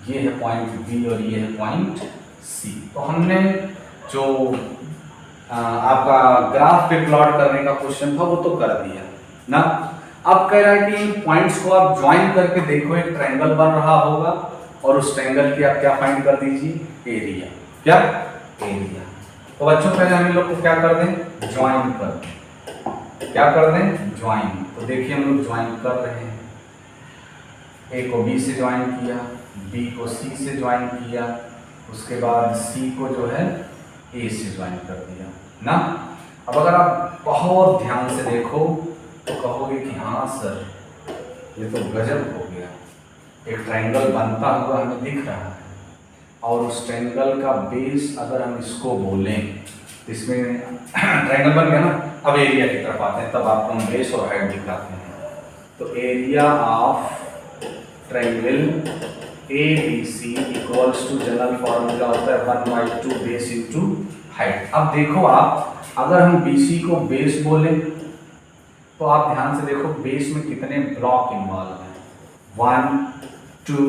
ये है पॉइंट बी और ये है पॉइंट सी। तो हमने जो आपका ग्राफ पे प्लॉट करने का क्वेश्चन था वो तो कर दिया ना। अब कह रहा है कि इन पॉइंट्स को आप ज्वाइन करके देखो, एक ट्रायंगल बन रहा होगा और उस ट्रायंगल की आप क्या फाइंड कर दीजिए, एरिया। क्या, एरिया। तो बच्चों पहले हम लोग को क्या कर दें, ज्वाइन कर दें। क्या कर दें, ज्वाइन। तो देखिए हम लोग ज्वाइन कर रहे हैं, ए को बी से ज्वाइन किया, बी को सी से ज्वाइन किया, उसके बाद सी को जो है ए से ज्वाइन कर दिया ना। अब अगर आप बहुत ध्यान से देखो तो कहोगे कि हाँ सर ये तो गजब हो गया, एक ट्रायंगल बनता हुआ हमें दिख रहा है और उस ट्रायंगल का बेस अगर हम इसको बोलें, इसमें ट्रायंगल बन गया ना। अब एरिया की तरफ आते हैं, तब आपको हम बेस और हाइट दिखाते हैं। तो area of triangle ABC equals to, general formula होता है 1/2 बेस इंटू हाइट। अब देखो आप, अगर हम BC को बेस बोलें तो आप ध्यान से देखो बेस में कितने ब्लॉक इन्वॉल्व हैं, 1 2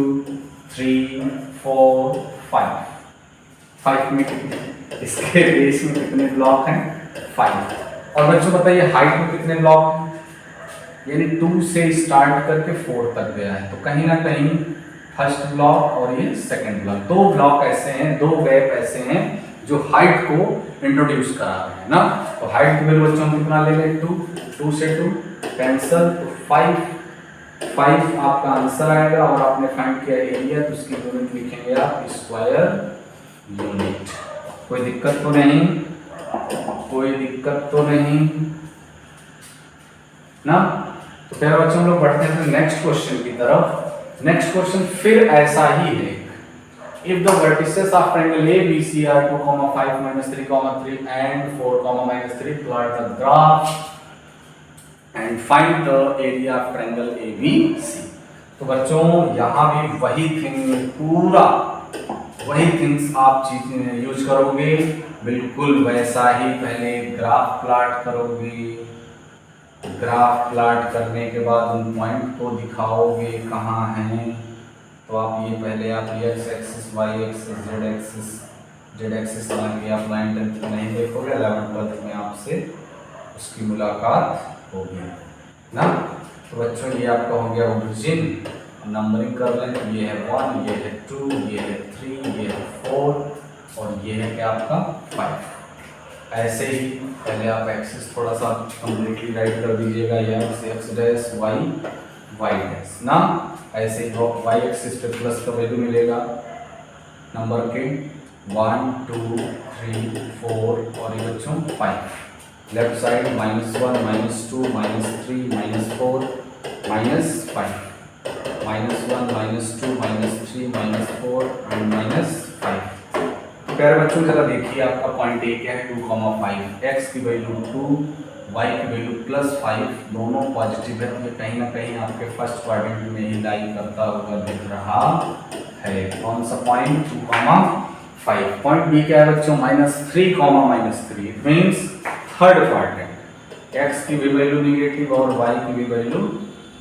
3 4 5 में कितने, इसके बेस में कितने ब्लॉक हैं, 5। और बच्चों बताइए हाइट में कितने ब्लॉक हैं, यानी 2 से स्टार्ट करके 4 तक गया है। तो कहीं ना कहीं फर्स्ट ब्लॉक और ये सेकंड ब्लॉक, 2 ब्लॉक ऐसे हैं, 2 गैप ऐसे हैं जो हाइट को इंट्रोड्यूस करा रहे हैं ना। तो हाइट की वैल्यू बच्चों हम कितना ले लें, 2 से 2 कैंसल, तो 5 आपका आंसर आएगा। और आपने फाइंड किया एरिया तो उसकी यूनिट लिखेंगे आप स्क्वायर यूनिट। कोई दिक्कत तो नहीं, कोई दिक्कत तो नहीं ना। तो फिर बच्चों हम लोग बढ़ते हैं नेक्स्ट क्वेश्चन की तरफ। नेक्स्ट क्वेश्चन फिर ऐसा ही है, if the vertices of triangle ABC are 2, 5, -3, 3 and 4, -3, plot the graph and find the area of triangle ABC। तो बच्चों यहाँ भी वही थिंग, पूरा वही थिंग्स आप चीजें यूज करोगे, बिल्कुल वैसा ही। पहले ग्राफ प्लॉट करोगे, ग्राफ प्लॉट करने के बाद उन पॉइंट को दिखाओगे कहाँ हैं। तो आप ये पहले आप x axis, y axis, z axis हालांकि आप 9th 10th में नहीं देखोगे, 11th 12th में आपसे उसकी मुलाकात होगी ना। तो बच्चों ये आपका हो गया ओरिजिन, नंबरिंग कर लें, ये है 1, ये है 2, ये है 3, ये है 4 और ये है क्या आपका 5। ऐसे ही पहले आप एक्सिस थोड़ा सा कंप्लीटली राइट कर दीजिएगा, x डैश y डैश ना। ऐसे ही y एक्सिस पे प्लस का वैल्यू मिलेगा नंबर के 1 2 3 4 और ये बच्चों 5। Left side -1 -2 -3 -4 -5 -1 -2 -3 -4 and -5। प्यारे बच्चों जरा देखिए आपका पॉइंट ए क्या है, 2, 5, x की वैल्यू 2, y की वैल्यू +5, दोनों पॉजिटिव है। तो कहीं ना कहीं आपके फर्स्ट क्वाड्रेंट में ही लाई करता हुआ दिख रहा है। कौन सा पॉइंट, 2, 5। पॉइंट बी क्या है बच्चों, -3, -3, it means third quadrant. x की भी वैल्यू निगेटिव और y की भी वैल्यू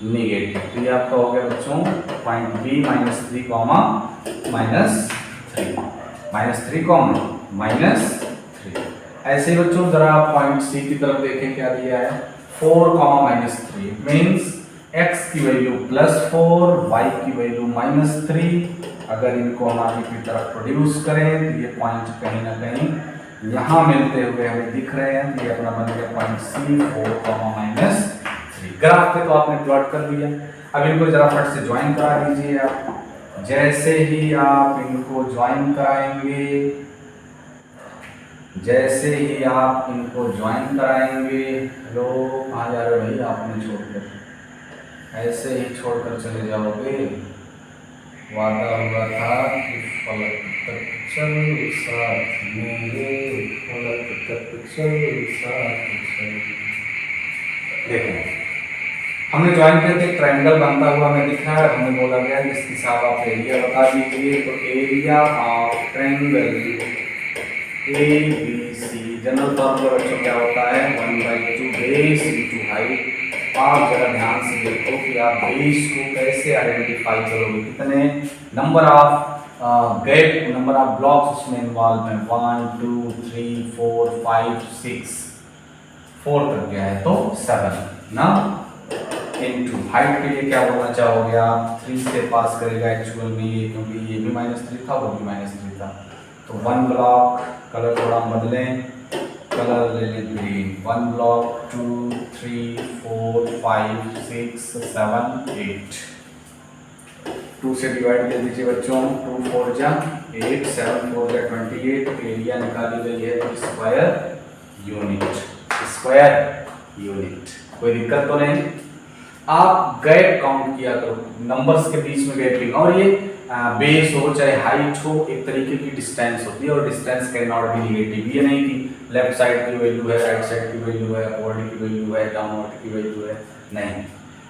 निगेटिव। तो ये आपका हो गया बच्चों पॉइंट बी -3, -3, -3। ऐसे ही बच्चों जरा आप पॉइंट सी की तरफ देखें क्या दिया है, 4, -3 मीन्स x की वैल्यू +4, y की वैल्यू -3। अगर इनको हम आगे की तरफ प्रोड्यूस करें तो ये पॉइंट कहीं ना कहीं यहाँ मिलते हुए हमें दिख रहे हैं। तो ये अपना बन गया पॉइंट C 4, -3। ग्राफ पे तो आपने प्लॉट कर दिया। अब इनको जरा फट से ज्वाइन करा दीजिए आप। जैसे ही आप इनको ज्वाइन कराएंगे, जैसे ही आप इनको ज्वाइन कराएंगे, हेलो कहाँ जा रहे हो भाई, आपने छोड़कर ऐसे ही छोड़कर चले जाओगे। वादा हुआ था कि फलक तक चल साथ मेरे, फलक तक चल साथ चल। देखो हमने ज्वाइन किया थे, ट्रायंगल बनता हुआ हमें दिखा है। हमने बोला गया इसकी साहब आप एरिया बता दीजिए। तो area of triangle ABC general formula बच्चों क्या होता है, 1/2 बेस इंटू हाइट। आप जरा ध्यान से देखो कि आप बेस को कैसे आइडेंटिफाई करोगे। कितने number of gap, number of blocks उसमें इन्वॉल्व हैं, 1 2 3 4 5 6, 4 तक गया है तो 7 ना। इनटू हाइट के लिए क्या बोलना चाहोगे आप, 3 से पास करेगा एक्चुअल में ये, क्योंकि ये भी -3 था वो भी -3 था। तो 1 ब्लॉक, कलर थोड़ा बदलें, कलर ले लें ग्रीन। 1 ब्लॉक 2 3 4 5 6 7 8। 2 से डिवाइड कर दीजिए बच्चों, 2 4 जा 8, 7 4 जा 28। एरिया निकाली गई है तो स्क्वायर यूनिट, स्क्वायर यूनिट। कोई दिक्कत तो नहीं। आप गैप काउंट किया करो, नंबर्स के बीच में गैपिंग। और ये बेस हो चाहे हाइट हो, एक तरीके की डिस्टेंस होती है, और distance can not be negative. ये नहीं कि लेफ्ट साइड की वैल्यू है, राइट साइड की वैल्यू है, अपवर्ड की वैल्यू है, डाउनवर्ड की वैल्यू है, नहीं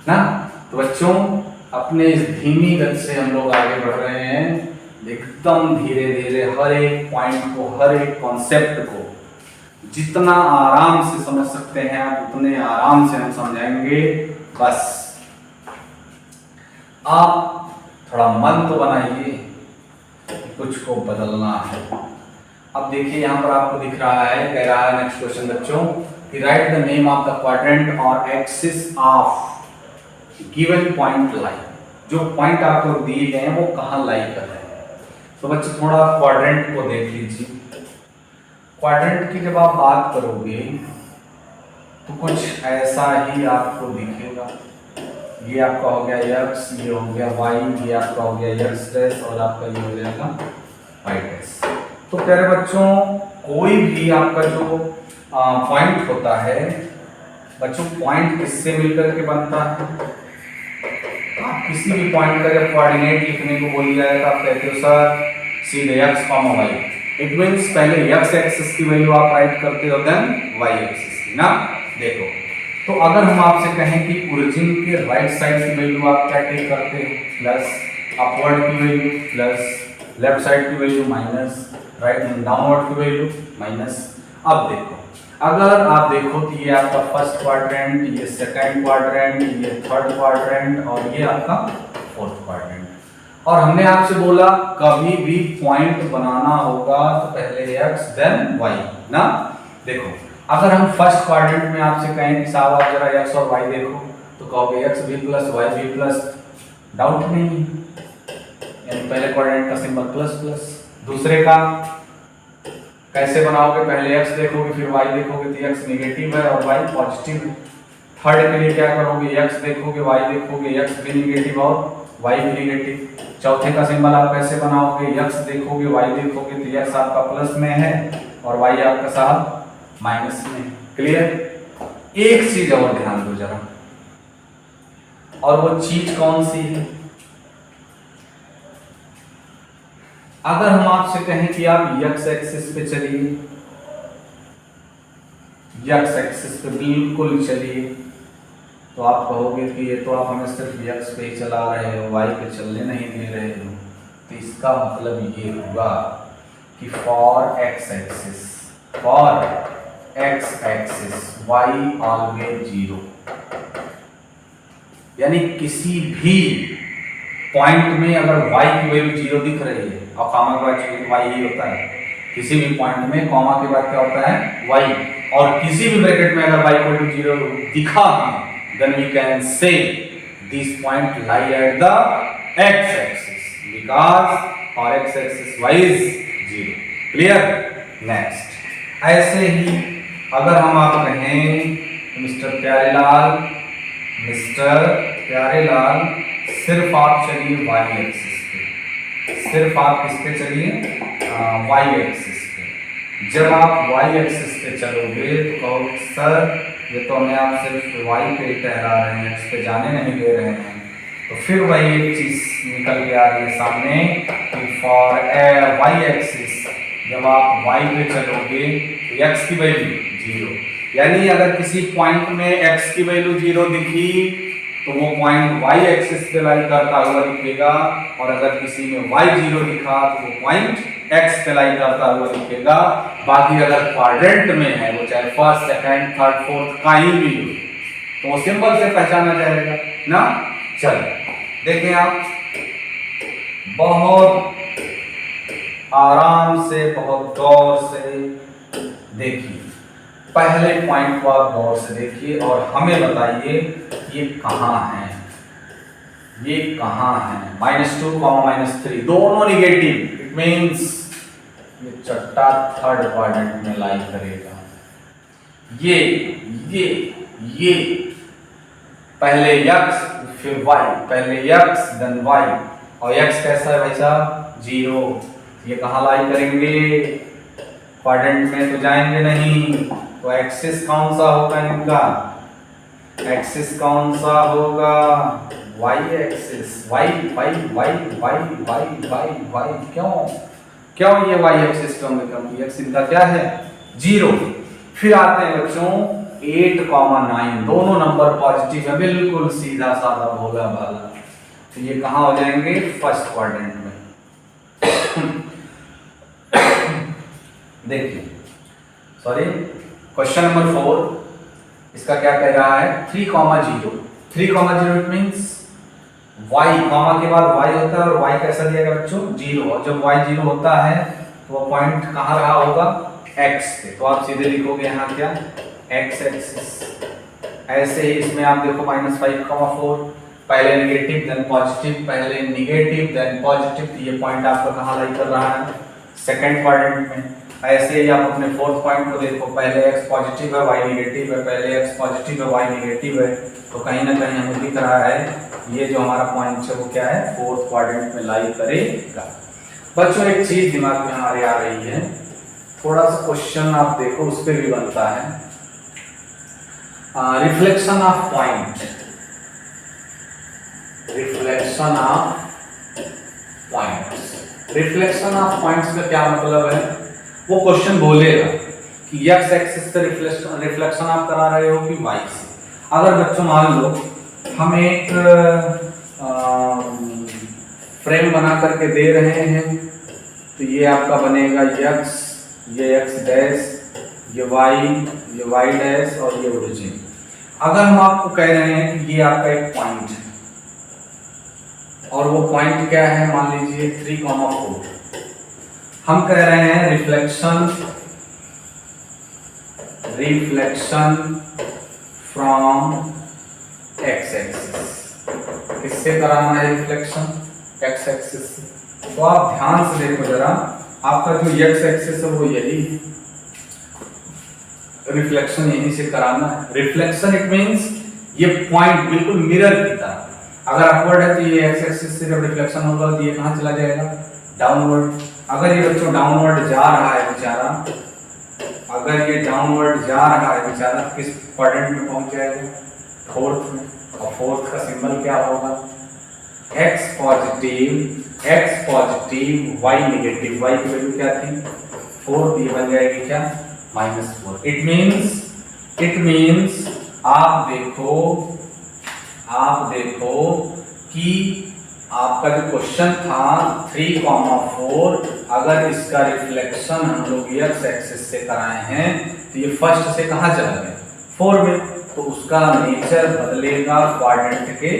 ना। तो बच्चों अपने इस धीमी गति से हम लोग आगे बढ़ रहे हैं, एकदम धीरे धीरे हर एक पॉइंट को, हर एक कॉन्सेप्ट को जितना आराम से समझ सकते हैं आप उतने आराम से हम समझाएंगे। बस आप थोड़ा मन तो बनाइए कि कुछ को बदलना है। अब देखिए यहाँ पर आपको दिख रहा है, कह रहा है नेक्स्ट क्वेश्चन बच्चों कि write the name of the quadrant और axis of given point lie. जो पॉइंट आपको दिए गए हैं वो कहाँ लाई कर रहे हैं। तो बच्चे थोड़ा क्वाड्रेंट को देख लीजिए। क्वाड्रेंट की जब आप बात करोगे तो कुछ ऐसा ही आपको दिखेगा। ये आपका हो गया x, ये हो गया y, ये आपका हो गया x डैश, और आपका ये हो जाएगा y डैश। तो प्यारे बच्चों कोई भी आपका जो पॉइंट होता है बच्चों, पॉइंट किससे मिलकर के बनता है। आप किसी भी पॉइंट का जब कोऑर्डिनेट लिखने को बोल जाए तो आप कहते हो सर सीधे x, y। इट मींस पहले x एक्सिस की वैल्यू आप राइट करते हो, देन y एक्सिस की ना। देखो तो अगर हम आपसे कहें कि ओरिजिन के राइट साइड की वैल्यू आप क्या टेक करते हो, प्लस, अपवर्ड की वैल्यू प्लस, लेफ्ट साइड की वैल्यू माइनस, राइट डाउनवर्ड की वैल्यू माइनस। अब देखो अगर आप देखो तो ये आपका फर्स्ट क्वाड्रेंट, ये सेकंड क्वाड्रेंट, ये थर्ड क्वाड्रेंट, और ये आपका फोर्थ क्वाड्रेंट। और हमने आपसे बोला कभी भी पॉइंट बनाना होगा तो पहले x देन y ना। देखो अगर हम फर्स्ट क्वाड्रेंट में आपसे कहें कि साहब आप जरा x और y देखो, तो कहोगे x भी प्लस y भी प्लस, डाउट नहीं है, यानी पहले क्वाड्रेंट का सिंबल प्लस प्लस। दूसरे का कैसे बनाओगे, पहले x देखोगे फिर y देखोगे तो x नेगेटिव है और y पॉजिटिव है। थर्ड के लिए क्या करोगे, x देखोगे y देखोगे, x भी नेगेटिव और y भी नेगेटिव। चौथे का सिंबल आप कैसे बनाओगे, x देखोगे y देखोगे तो x आपका प्लस में है और y आपका साहब माइनस में। क्लियर। एक चीज और ध्यान दो जरा, और वो चीज कौन सी है। अगर हम आपसे कहें कि आप x एक्सिस पे चलिए, x एक्सिस पे बिल्कुल चलिए, तो आप कहोगे कि ये तो आप हमें सिर्फ x पे ही चला रहे हो, y पे चलने नहीं दे रहे हो। तो इसका मतलब ये हुआ कि for x axis, for x axis y always 0, यानी किसी भी पॉइंट में अगर y की वैल्यू 0 दिख रही है और कॉमा के बाद y ही होता है, किसी भी पॉइंट में कॉमा के बाद क्या होता है y, और किसी भी ब्रैकेट में अगर y इक्वल टू 0 दिखा then we can say this point lie at the x axis because और x axis y is 0। Clear. Next ऐसे ही अगर हम आप कहें मिस्टर प्यारेलाल सिर्फ आप चलिए y एक्सिस पे, सिर्फ आप किस पे चलिए y एक्सिस पे। जब आप y एक्सिस पे चलोगे तो कहो सर ये तो हमें आप सिर्फ y पे टहरा रहे हैं, x पे जाने नहीं दे रहे हैं। तो फिर वही एक चीज निकल के आ रही है सामने कि फॉर y एक्सिस जब आप y पे चलोगे तो x की वैल्यू 0, यानी अगर किसी पॉइंट में x की वैल्यू 0 दिखी तो वो पॉइंट y एक्सिस पे लाई करता हुआ दिखेगा, और अगर किसी में y 0 दिखा तो वो पॉइंट x पे लाई करता हुआ दिखेगा। बाकी अगर क्वाड्रेंट में है वो चाहे फर्स्ट सेकंड थर्ड फोर्थ कहीं भी हो तो वो सिंबल से पहचाना जाएगा ना। चलिए देखें आप बहुत आराम से बहुत गौर से देखिए, पहले पॉइंट को आप गौर से देखिए और हमें बताइए ये कहाँ है, ये कहाँ है। -2, -3 दोनों निगेटिव, इट मींस ये चट्टा थर्ड क्वाड्रेंट में लाई करेगा। ये पहले x फिर y, पहले x देन y, और x कैसा है भाई साहब 0। ये कहाँ लाई करेंगे, क्वाड्रेंट में तो जाएंगे नहीं। तो एक्सिस कौन सा होगा इनका, एक्सिस कौन सा होगा y एक्सिस, y। क्यों ये y एक्सिस क्यों है, क्योंकि x इनका क्या है 0। फिर आते हैं बच्चों 8, 9 दोनों नंबर पॉजिटिव है, बिल्कुल सीधा साधा भोला भाला। तो ये कहाँ हो जाएंगे फर्स्ट क्वाड्रेंट में। देखिए सॉरी क्वेश्चन नंबर 4 इसका क्या कह रहा है 3, 0 इट मींस y, कॉमा के बाद y होता है और y कैसा दिया गया बच्चों 0, और जब y 0 होता है तो वो पॉइंट कहाँ रहा होगा x पे। तो आप सीधे लिखोगे यहाँ क्या x एक्सिस। ऐसे ही इसमें आप देखो -5, 4 पहले नेगेटिव देन पॉजिटिव, पहले नेगेटिव देन पॉजिटिव, तो ये पॉइंट आपका कहाँ लाई कर रहा है सेकंड क्वाड्रेंट में। ऐसे ही आप अपने फोर्थ पॉइंट को देखो, पहले x पॉजिटिव है y नेगेटिव है, पहले x पॉजिटिव है y नेगेटिव है, तो कहीं ना कहीं हमें दिख रहा है ये जो हमारा पॉइंट है वो क्या है फोर्थ क्वाड्रेंट में लाई करेगा। बच्चों एक चीज दिमाग में हमारे आ रही है, थोड़ा सा क्वेश्चन आप देखो उस पर भी बनता है, reflection of point, reflection of points का क्या मतलब है। वो क्वेश्चन बोलेगा कि x एक्सिस से रिफ्लेक्शन आप करा रहे हो कि y से। अगर बच्चों मान लो हम एक फ्रेम बना करके दे रहे हैं तो ये आपका बनेगा x, ये x डैश, ये y डैश और ये ओरिजिन। अगर हम आपको कह रहे हैं कि ये आपका एक पॉइंट है और वो पॉइंट क्या है मान लीजिए 3, 4, हम कह रहे हैं रिफ्लेक्शन फ्रॉम x एक्सिस। किससे कराना है रिफ्लेक्शन x एक्सिस से। तो आप ध्यान से देखो जरा, आपका जो x एक्सिस है वो यही है, रिफ्लेक्शन यहीं से कराना है। रिफ्लेक्शन इट मींस ये पॉइंट बिल्कुल मिरर की तरह, अगर अपवर्ड है तो ये x एक्सिस से जब रिफ्लेक्शन होगा तो ये कहाँ चला जाएगा डाउनवर्ड। अगर ये बच्चों डाउनवर्ड जा रहा है बेचारा, अगर ये डाउनवर्ड जा रहा है बेचारा किस क्वाड्रेंट में पहुंच जाएगा फोर्थ में, और फोर्थ का सिंबल क्या होगा x positive y negative, y की वैल्यू क्या थी 4, ये बन जाएगी क्या -4। इट मींस आप देखो कि आपका जो क्वेश्चन था 3, 4, अगर इसका रिफ्लेक्शन हम लोग x एक्सिस से कराए हैं तो ये फर्स्ट से कहाँ चला गया 4 में, तो उसका नेचर बदलेगा क्वाड्रेंट के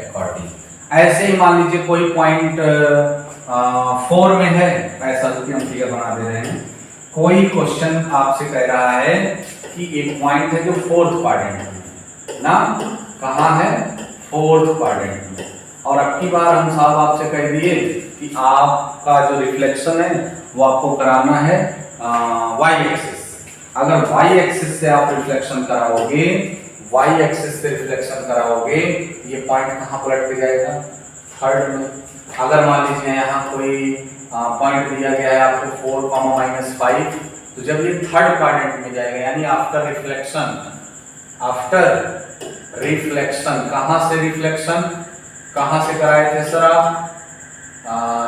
अकॉर्डिंग। ऐसे ही मान लीजिए कोई पॉइंट 4 में है, ऐसा जो कि हम फिगर बना दे रहे हैं, कोई क्वेश्चन आपसे कह रहा है कि एक पॉइंट है जो फोर्थ क्वाड्रेंट में ना, कहाँ है, फोर्थ क्वाड्रेंट में। और अब की बार हम साहब आपसे कह दिए कि आपका जो रिफ्लेक्शन है वो आपको कराना है वाई एक्सिस से। अगर वाई एक्सिस से आप रिफ्लेक्शन कराओगे, वाई एक्सिस से रिफ्लेक्शन कराओगे, ये पॉइंट कहाँ पलट के जाएगा, थर्ड में। अगर मान लीजिए यहाँ कोई पॉइंट दिया गया है आपको 4, -5, तो जब ये थर्ड क्वाड्रेंट में जाएगा यानी आफ्टर रिफ्लेक्शन, कहाँ से रिफ्लेक्शन, कहाँ से कराए थे सर आप,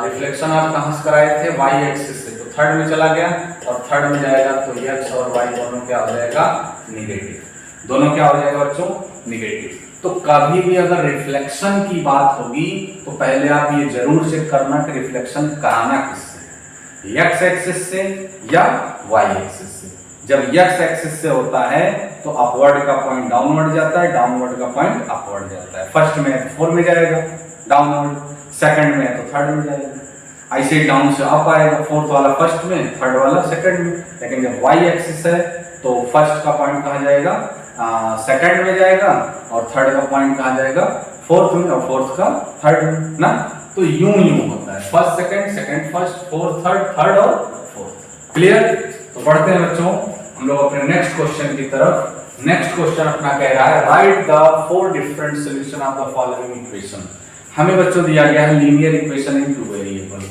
रिफ्लेक्शन आप कहाँ से कराए थे, वाई एक्सिस से, तो थर्ड में चला गया और थर्ड में जाएगा तो एक्स और वाई दोनों क्या हो जाएगा, निगेटिव। दोनों क्या हो जाएगा बच्चों, निगेटिव। तो कभी भी अगर रिफ्लेक्शन की बात होगी तो पहले आप ये जरूर चेक करना कि रिफ्लेक्शन कराना किससे, एक्स एक्सिस से या वाई एक्सिस से। जब एक्स एक्सिस से होता है तो अपवर्ड का पॉइंट डाउनवर्ड जाता है, डाउनवर्ड का पॉइंट अपवर्ड जाता है। फर्स्ट में तो 4 में जाएगा डाउनवर्ड, सेकंड में तो थर्ड में जाएगा। ऐसे डाउन से अप आएगा, फोर्थ वाला फर्स्ट में, थर्ड वाला सेकंड में। लेकिन जब वाई एक्सिस है तो फर्स्ट का पॉइंट कहाँ जाएगा, सेकंड में जाएगा, और थर्ड का पॉइंट कहाँ जाएगा, फोर्थ में, और फोर्थ का थर्ड में ना। तो यूं होता है, first second, second first, fourth third, third और फोर्थ। क्लियर। तो पढ़ते हैं बच्चों हम लोग अपने नेक्स्ट क्वेश्चन की तरफ। नेक्स्ट क्वेश्चन अपना कह रहा है right the 4 different solution of the following equation. हमें बच्चों दिया गया है linear equation in 2 variable.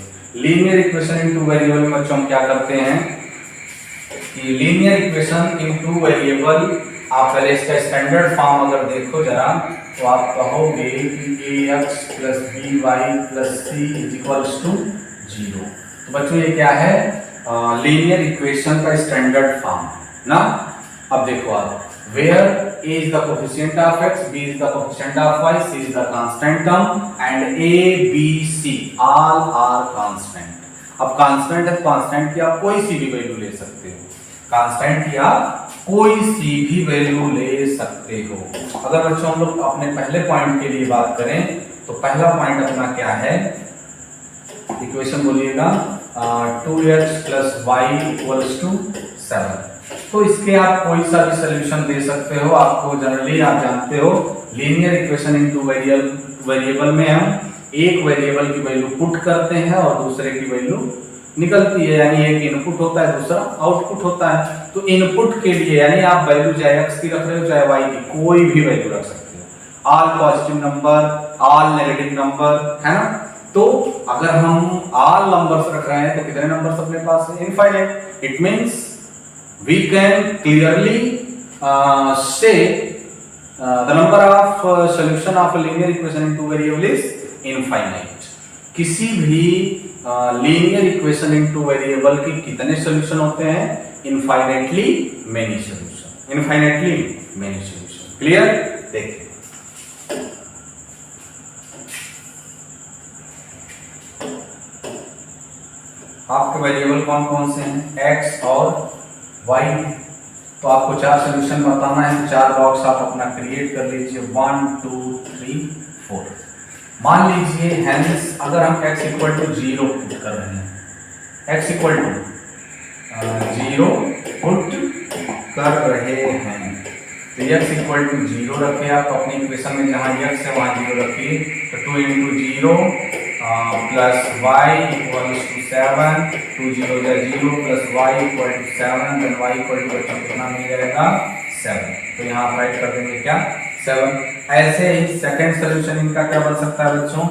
Linear equation in 2 variable में बच्चों हम क्या करते हैं कि लीनियर इक्वेशन इन 2 वेरिएबल, आप पहले इसका स्टैंडर्ड फॉर्म अगर देखो जरा तो आप कहोगे कि ax + by + c = 0। तो बच्चों ये क्या है, लीनियर इक्वेशन का स्टैंडर्ड फॉर्म ना। अब देखो आप, where a is the coefficient of x, b is the coefficient of y, c is the constant term and a b c all are constant। अब कांस्टेंट है, कांस्टेंट की आप कोई सी भी वैल्यू ले सकते हो, कांस्टेंट की आप कोई सी भी वैल्यू ले सकते हो। अगर बच्चों हम लोग अपने पहले पॉइंट के लिए बात करें तो पहला पॉइंट अपना क्या है, इक्वेशन बोलिएगा 2x + y = 7। तो इसके आप कोई सा भी सोल्यूशन दे सकते हो। आपको जनरली आप जानते हो लीनियर इक्वेशन इन 2 वेरिएबल में हम एक वेरिएबल की वैल्यू पुट करते हैं और दूसरे की वैल्यू निकलती है, यानी एक इनपुट होता है दूसरा आउटपुट होता है। तो इनपुट के लिए यानी आप वैल्यू चाहे x की रख रहे हो चाहे y की, कोई भी वैल्यू रख सकते हो, all positive number, all negative number, है ना। तो अगर हम ऑल नंबर्स रख रहे हैं तो कितने नंबर्स अपने पास है, infinite. It means we can clearly say the number of solution of a linear equation in 2 variable is infinite। किसी भी लीनियर इक्वेशन इन 2 वेरिएबल के कितने सॉल्यूशन होते हैं, infinitely many solution, infinitely many solution. Clear. देखिए आपके वेरिएबल कौन कौन से हैं, x और y। तो आपको 4 सॉल्यूशन बताना है, 4 बॉक्स आप अपना क्रिएट कर लीजिए, 1 2 3 4। मान लीजिए हेंस अगर हम x = 0 पुट कर रहे हैं, x = 0 पुट कर रहे हैं तो x = 0 रखे आप अपनी इक्वेशन में, जहां x है वहां 0 रखिए। तो 2 × 0 + y = 7, 2 0 0 + y = 7, then y = कितना मिल जाएगा, 7। तो यहाँ आप राइट कर देंगे क्या, 7। ऐसे ही सेकंड सॉल्यूशन इनका क्या बन सकता है बच्चों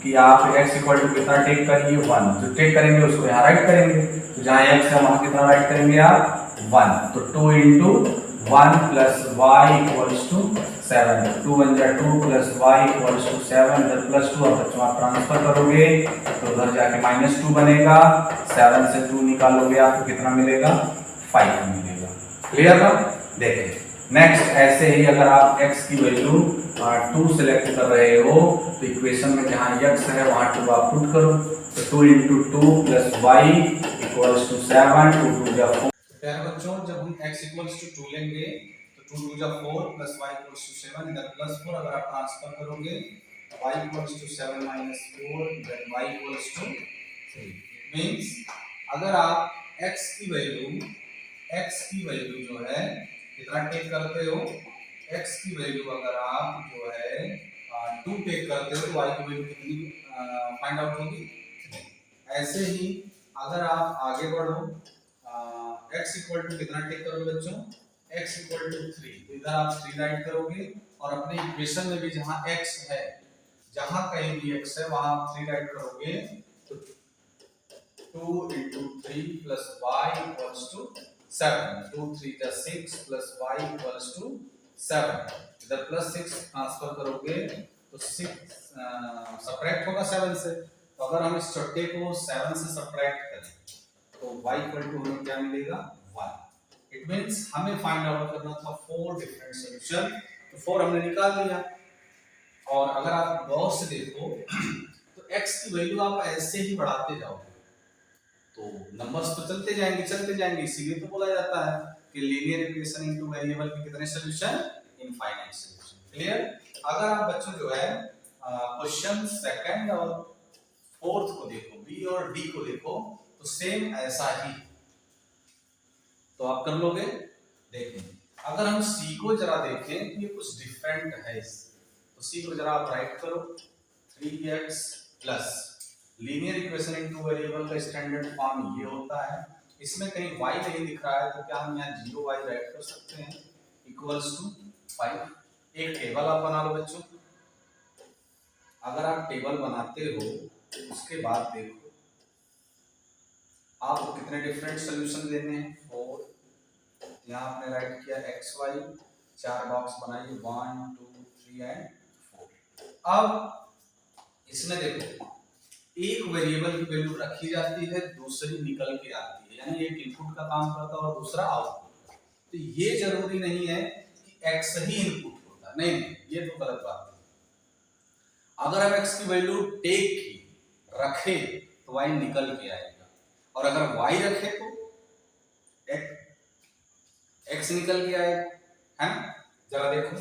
कि आप x = कितना टेक करिए, 1। जो टेक करेंगे उसको यहाँ राइट करेंगे, तो जहाँ x है वहाँ कितना राइट करेंगे आप, 1। तो 2 × 1 + y = 7, 2 × 2 + y = 7, इधर +2। अब बच्चों आप ट्रांसफर करोगे तो उधर जाके -2 बनेगा, 7 से 2 निकालोगे आपको कितना मिलेगा, 5 मिलेगा। क्लियर ना। देखिए नेक्स्ट ऐसे ही अगर आप x की वैल्यू 2 सेलेक्ट कर रहे हो तो इक्वेशन में जहां x है वहां 2 आप पुट करो। तो 2 × 2 + y = 7, 2 2 जा 4। प्यारे बच्चों जब हम x = 2 लेंगे तो 2 2 जा 4 + y = 7, इधर +4 अगर आप ट्रांसफर करोगे तो y = 7 - 4, इधर y = 3। मींस अगर आप x की वैल्यू जो है कितना टेक करते हो, x की वैल्यू अगर आप जो है 2 टेक करते हो तो y की वैल्यू कितनी फाइंड आउट होगी। ऐसे ही अगर आप आगे बढ़ो, x इक्वल टू कितना टेक करोगे बच्चों, x इक्वल टू 3, तो इधर आप 3 राइट करोगे और अपने इक्वेशन में भी जहां x है, जहां कहीं भी x है वहां आप 3 राइट करोगे, तो 2 into 3 plus y equals to 7, 2 3 जा 6 plus y equals to 7, इधर प्लस 6 ट्रांसफर करोगे तो 6 सब्ट्रैक्ट होगा 7 से, तो अगर हम इस छोटे को 7 से सब्ट्रैक्ट करें तो y इक्वल टू हमें क्या मिलेगा 1। इट मींस हमें फाइंड आउट करना था 4 डिफरेंट सॉल्यूशन, तो 4 हमने निकाल लिया। और अगर आप गौर से देखो तो x की वैल्यू आप ऐसे ही बढ़ाते जाओगे तो नंबर्स तो चलते जाएंगे, इसीलिए तो बोला जाता है कि लीनियर इक्वेशन इनटू वेरिएबल के कितने सॉल्यूशन, इनफाइनाइट सॉल्यूशन। क्लियर। अगर आप बच्चों जो है क्वेश्चन सेकंड और फोर्थ को देखो, बी और डी को देखो, तो सेम ऐसा ही तो आप कर लोगे। देखें अगर हम सी को जरा देखें तो ये कुछ डिफरेंट है इससे, तो सी को जरा आप राइट करो, 3x plus linear equation into variable का स्टैंडर्ड फॉर्म ये होता है। इसमें कहीं y नहीं दिख रहा है तो क्या हम यहाँ 0y राइट कर सकते हैं, इक्वल्स टू 5। एक टेबल आप बना लो बच्चों। अगर आप टेबल बनाते हो तो उसके बाद देखो आपको कितने डिफरेंट सॉल्यूशन लेने हैं, 4। यहाँ आपने राइट किया xy, 4 बॉक्स बनाइए, 1 2 3 एंड 4। अब इसमें देखो एक वेरिएबल की वैल्यू रखी जाती है, दूसरी निकल के आती है, यानी एक इनपुट का काम करता है और दूसरा आउटपुट। तो ये जरूरी नहीं है कि x ही इनपुट होता है, नहीं, ये तो गलत बात है। अगर हम x की वैल्यू टेक की रखे तो y निकल के आएगा, और अगर y रखे तो x निकल के आएगा, है ना। जरा देखो,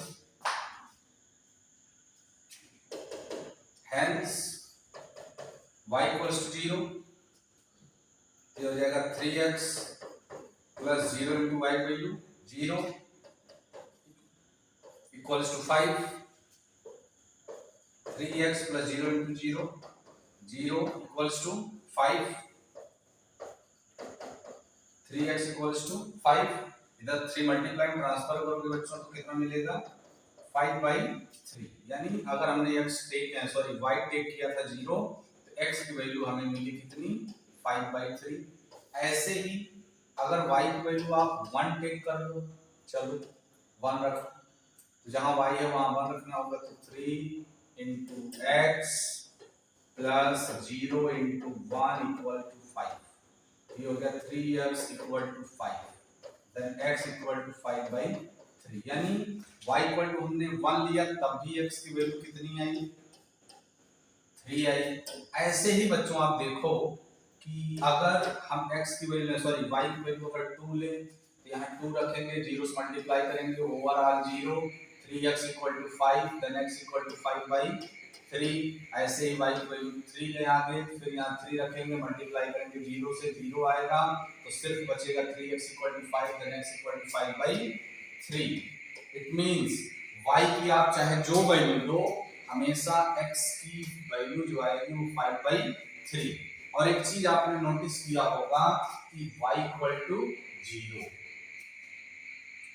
hence y equals to 0, ये हो जाएगा 3x plus 0 into Y value 0 equals to 5, 3x plus 0 into 0 0 equals to 5, 3x equals to 5, इधर 3 मल्टीप्लाई ट्रांसफर करोगे बच्चों तो कितना मिलेगा 5/3, यानी अगर हमने x टेक y टेक किया था 0 तो x की वैल्यू हमें मिली कितनी 5/3। ऐसे ही अगर y की वैल्यू आप 1 टेक कर लो, चलो 1 रखो, तो जहां y है वहां 1 रखना होगा, तो 3 into x plus 0 into 1 equal to 5, ये हो गया 3x equal to 5, then x equal to 5/3, यानी y इक्वल टू हमने 1 लिया तब भी x की वैल्यू कितनी आई 3 आई। ऐसे ही बच्चों आप देखो कि अगर हम x की वैल्यू y की वैल्यू अगर 2 ले तो यहाँ 2 रखेंगे, 0 से मल्टीप्लाई करेंगे, overall 0, 3x equal to 5, then x equal to 5/3। ऐसे ही y की वैल्यू 3 ले आगे, फिर यहाँ 3 रखेंगे, मल्टीप्लाई करेंगे, 0 से 0 आएगा तो सिर्फ बचेगा 3x equal to 5, then x equal to 5/3। It means y की आप चाहे जो वैल्यू लो, हमेशा x की वैल्यू जो आएगी वो 5/3। और एक चीज आपने नोटिस किया होगा कि y equal to 0,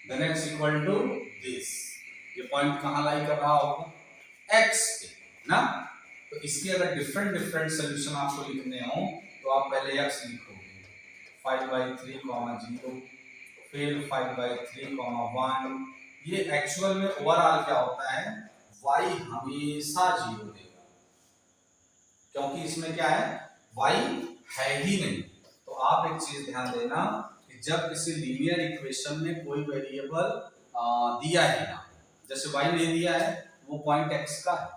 then x equal to this, ये पॉइंट कहां लाई कर रहा होगा x पे ना। तो इसके अगर डिफरेंट सॉल्यूशन आपको लिखने हो तो आप पहले x लिखोगे 5/3, 0, फिर 5/3, 1। ये एक्चुअल में ओवरऑल क्या होता है, y हमेशा 0 देगा, क्योंकि इसमें क्या है y है ही नहीं। तो आप एक चीज ध्यान देना कि जब किसी लीनियर इक्वेशन में कोई वेरिएबल दिया है ना, जैसे y नहीं दिया है वो पॉइंट x का है,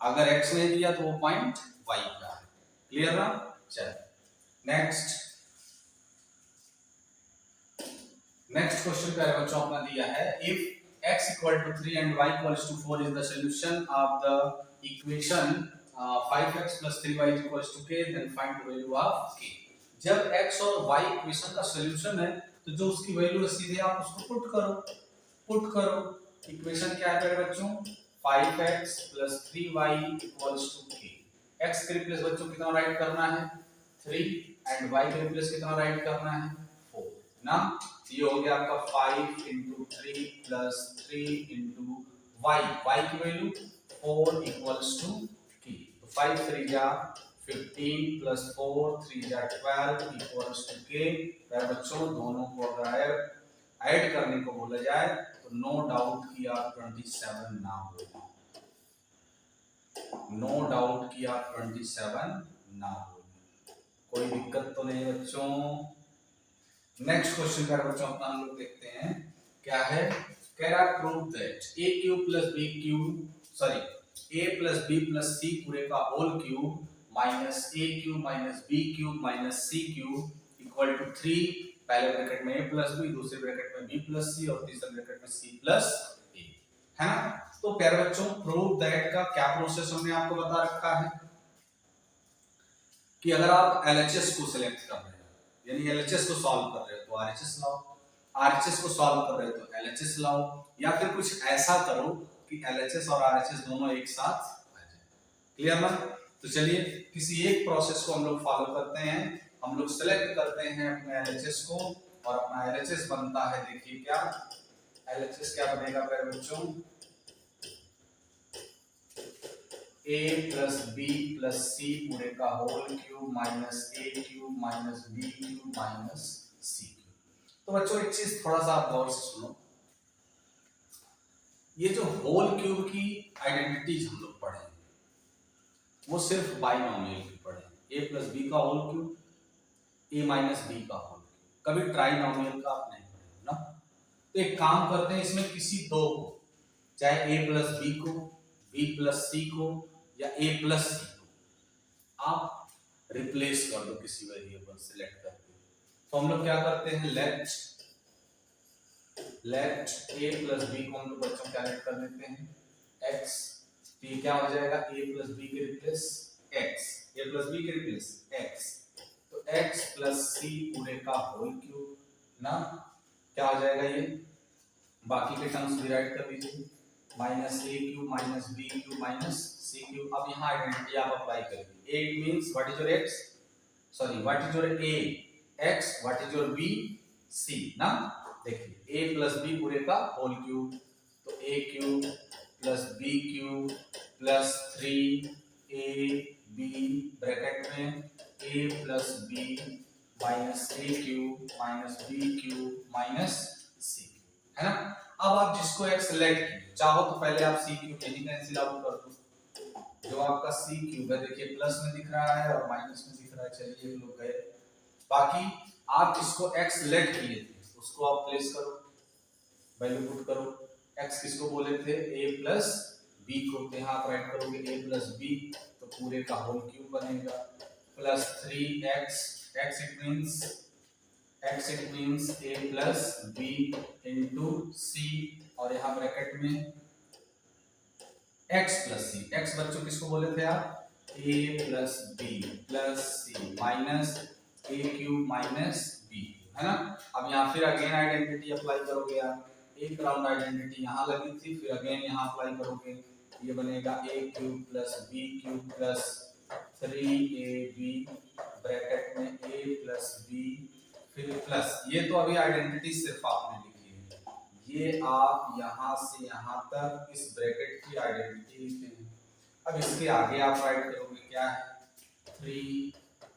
अगर x नहीं दिया तो वो पॉइंट y का है। क्लियर ना। चलो नेक्स्ट क्वेश्चन का बच्चों अपना दिया है, if x equal to 3 and y equals to 4 is the solution of the equation 5x plus 3y equals to k, then find the value of k। जब x और y इक्वेशन का सॉल्यूशन है तो जो उसकी वैल्यू है सीधे आप उसको पुट करो। इक्वेशन क्या है मेरे बच्चों, 5x + 3y = k। x के रिप्लेस बच्चों कितना राइट करना है 3 एंड y के रिप्लेस कितना राइट करना है 4 ना। ये हो गया आपका 5 × 3 + 3 × y की वैल्यू 4 = k। तो 5 3 जा 15 + 4 3 जा 12 = k। तो बच्चों दोनों को अगर ऐड करने को बोला जाए तो नो डाउट कि आप 27 ना हो, नो डाउट कि आप 27 ना हो। कोई दिक्कत तो नहीं बच्चों। नेक्स्ट क्वेश्चन का बच्चों अपना हम लोग देखते हैं क्या है। कह रहा prove that a³ + b³ a + b + c पूरे का whole cube minus a³ - b³ - c³ = 3। पहले ब्रैकेट में a + b, दूसरे ब्रैकेट में b + c और तीसरे ब्रैकेट में c + a है ना। तो प्यारे बच्चों प्रूव दैट का क्या प्रोसेस हमने आपको बता रखा है कि अगर आप LHS को सिलेक्ट कर रहे हो यानी LHS को सॉल्व कर रहे हो तो RHS लाओ, RHS को सॉल्व कर रहे हो तो LHS लाओ, या फिर कुछ ऐसा करो कि LHS और RHS दोनों एक साथ आ जाए। क्लियर ना। तो चलिए किसी एक प्रोसेस को हम लोग फॉलो करते हैं। हम लोग सिलेक्ट करते हैं अपने LHS को और अपना LHS बनता है, देखिए क्या LHS क्या बनेगा मेरे बच्चों, a + b + c पूरे का whole cube minus a³ - b³ - c³। तो बच्चों एक चीज थोड़ा सा आप गौर से सुनो, ये जो होल क्यूब की आइडेंटिटीज हम लोग पढ़े वो सिर्फ बाइनोमियल की पढ़े, a + b का होल क्यूब, a - b का होल क्यूब, कभी ट्राइनोमियल का आप नहीं पढ़े ना। तो एक काम करते हैं, इसमें किसी दो को, चाहे a + b को, b + c को या a + c को आप रिप्लेस कर दो किसी वेरिएबल सिलेक्ट करके। तो हम लोग क्या करते हैं, लेट a + b को हम लोग बच्चों क्या लेट कर देते हैं x। तो ये क्या हो जाएगा a + b के रिप्लेस x, a + b के रिप्लेस x, तो x + c पूरे का होल क्यूब ना। क्या हो जाएगा ये, बाकी के टर्म्स डिवाइड कर दीजिए, -a³ - b³ - c³। अब यहाँ आइडेंटिटी आप अप्लाई करेंगे। a means what is your x, sorry what is your a x, what is your b c ना। देखिए a + b पूरे का होल क्यूब, तो a³ + b³ + 3ab ब्रैकेट में a + b - a³ - b³ - c है ना। अब आप जिसको x सिलेक्ट कीजिए, चाहो तो पहले आप c³ यही कैंसिल आउट कर दो, जो आपका c³ है देखिए प्लस में दिख रहा है और माइनस में दिख रहा है, चलिए लोग गए। बाकी आप जिसको x सिलेक्ट किए थे उसको आप प्लेस करो, वैल्यू पुट करो। x किसको बोले थे a + b को, तो यहाँ आप राइट करोगे a + b, तो पूरे का होल क्यूब बनेगा plus 3x, x it means a + b * c और यहाँ ब्रैकेट में x + c। x बच्चों किसको बोले थे आप, a + b + c minus a³ - b है ना। अब यहाँ फिर अगेन आइडेंटिटी अप्लाई करोगे आप, एक राउंड आइडेंटिटी यहाँ लगी थी, फिर अगेन यहाँ अप्लाई करोगे, ये बनेगा a³ + b³ + 3ab ब्रैकेट में a + b फिर प्लस, ये तो अभी आइडेंटिटी सिर्फ आपने लिखी है, ये आप यहां से यहां तक इस ब्रैकेट की आइडेंटिटी लिखते हैं। अब इसके आगे आप राइट करोगे क्या है 3,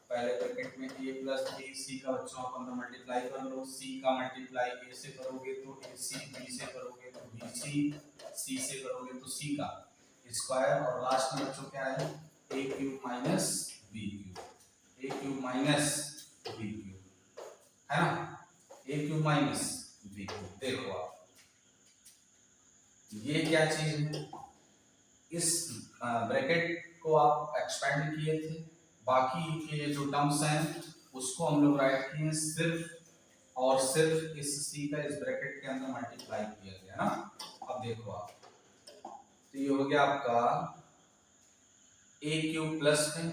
पहले ब्रैकेट में a + b c का बच्चों अपन मल्टीप्लाई कर लो, c का मल्टीप्लाई a से करोगे तो ac, b से करोगे तो bc, c से करोगे तो c का स्क्वायर, और लास्ट में बच्चों क्या है a³ - b³ a³ - b³ है ना, a³ - b³। देखो आप ये क्या चीज है, इस ब्रैकेट को आप एक्सपेंड किए थे, बाकी के जो टर्म्स हैं उसको हम लोग राइट किए सिर्फ और सिर्फ इस c का इस ब्रैकेट के अंदर मल्टीप्लाई किया गया ना। अब देखो आप, तो ये हो गया आपका a³ प्लस में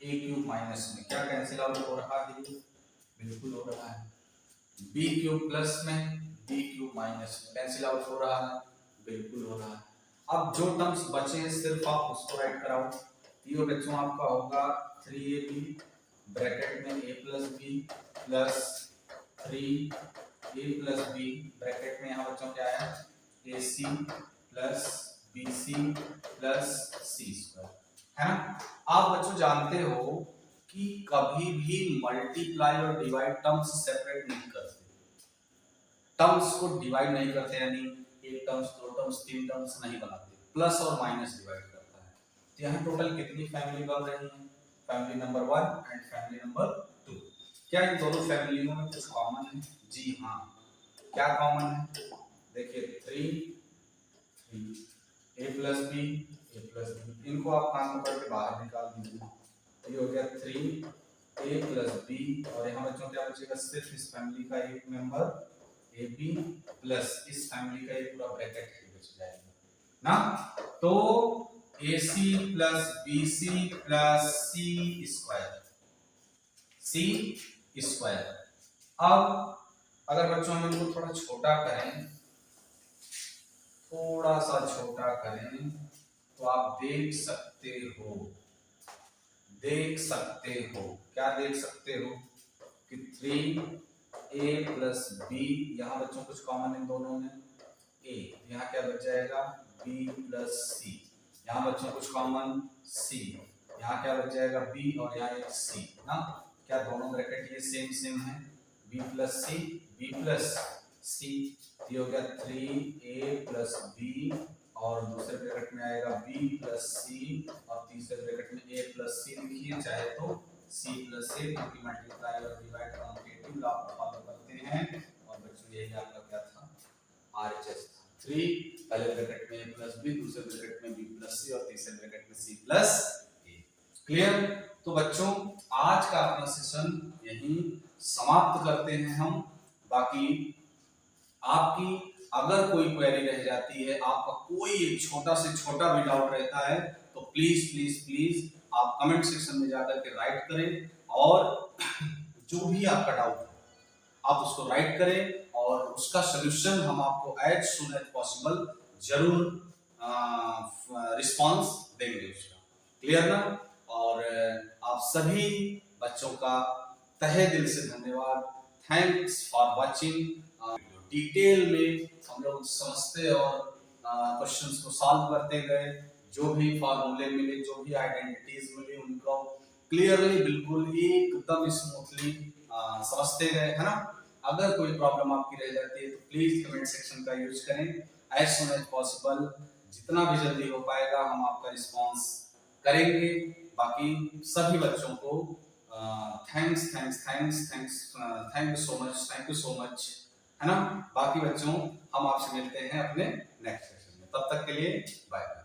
a³ माइनस में, क्या कैंसिल आउट हो रहा है, बिल्कुल हो रहा है बी क्यूब प्लस में बी क्यूब माइनस में कैंसिल आउट हो रहा है, बिल्कुल हो रहा है। अब जो टर्म्स बचे हैं सिर्फ आप उसको राइट कराओ। ये बच्चों आपका होगा 3ab ब्रैकेट में a plus B plus 3a plus B bracket में यहाँ बच्चों क्या है ac plus bc plus c square, है ना। आप बच्चों जानते हो कि कभी भी मल्टीप्लाई और डिवाइड टर्म्स सेपरेट नहीं करते, टर्म्स को डिवाइड नहीं करते, यानी एक टर्म्स दो टर्म्स तीन टर्म्स नहीं बनाते, प्लस और माइनस डिवाइड करता है। तो यहाँ टोटल कितनी फैमिली बन रही है, family number 1 and family number 2। क्या इन दोनों फैमिलियों में कुछ कॉमन है? जी हाँ, क्या कॉमन है? देखिए 3 a plus B a plus B, इनको आप काम करके बाहर निकाल दीजिए। ये हो गया 3a प्लस बी और यहाँ बच्चों क्या बचेगा, सिर्फ इस फैमिली का एक मेंबर ए बी प्लस इस फैमिली का ये पूरा ब्रैकेट बच जाएगा ना। तो A C plus B C plus C square, C square. अब अगर बच्चों हम इनको थोड़ा छोटा करें, थोड़ा सा छोटा करें तो आप देख सकते हो, देख सकते हो, क्या देख सकते हो कि 3a प्लस बी, यहाँ बच्चों कुछ कॉमन इन दोनों में a, यहाँ क्या बच जाएगा b प्लस सी, यहाँ बच्चों कुछ कॉमन c, यहाँ क्या बच जाएगा b और यहाँ एक c ना। क्या दोनों ब्रैकेट ये सेम सेम है, b प्लस सी b प्लस सी, ये हो गया 3a प्लस b और दूसरे ब्रैकेट में आएगा b प्लस सी और तीसरे ब्रैकेट में a प्लस सी लिखिए, चाहे तो c प्लस a, क्योंकि मल्टीप्लाई और डिवाइड कॉम्पिटिटिव लॉ को फॉलो करते हैं। और बच्चों यही आपका क्या था, RHS था। 3 पहले ब्रैकेट में a प्लस b, दूसरे ब्रैकेट में b प्लस c और तीसरे ब्रैकेट में c प्लस a। क्लियर? तो बच्चों आज का अपना सेशन यहीं समाप्त करते हैं हम। बाकी आपकी अगर कोई क्वेरी रह जाती है, आपका कोई एक छोटा से छोटा भी डाउट रहता है, तो प्लीज प्लीज प्लीज आप कमेंट सेक्शन में जाकर के राइट करें और जो भी आपका डाउट है आप उसको राइट करें और उसका सलूशन हम आपको एज सुन एज पॉसिबल जरूर रिस्पांस देंगे उसका। क्लियर ना? और आप सभी बच्चों का तहे दिल से धन्यवाद। Thanks for watching. डिटेल में हम लोग समझते और क्वेश्चंस को सॉल्व करते गए, जो भी फॉर्मूले मिले, जो भी आइडेंटिटीज मिली, उनको क्लियरली बिल्कुल एकदम स्मूथली समझते गए, है ना। अगर कोई प्रॉब्लम आपकी रह जाती है तो प्लीज कमेंट सेक्शन का यूज करें, एज सुन एज पॉसिबल, जितना भी जल्दी हो पाएगा हम आपका रिस्पांस करेंगे। बाकी सभी बच्चों को thanks thanks thanks thanks thank you so much, है ना। बाकी बच्चों हम आपसे मिलते हैं अपने नेक्स्ट सेशन में, तब तक के लिए बाय बाय।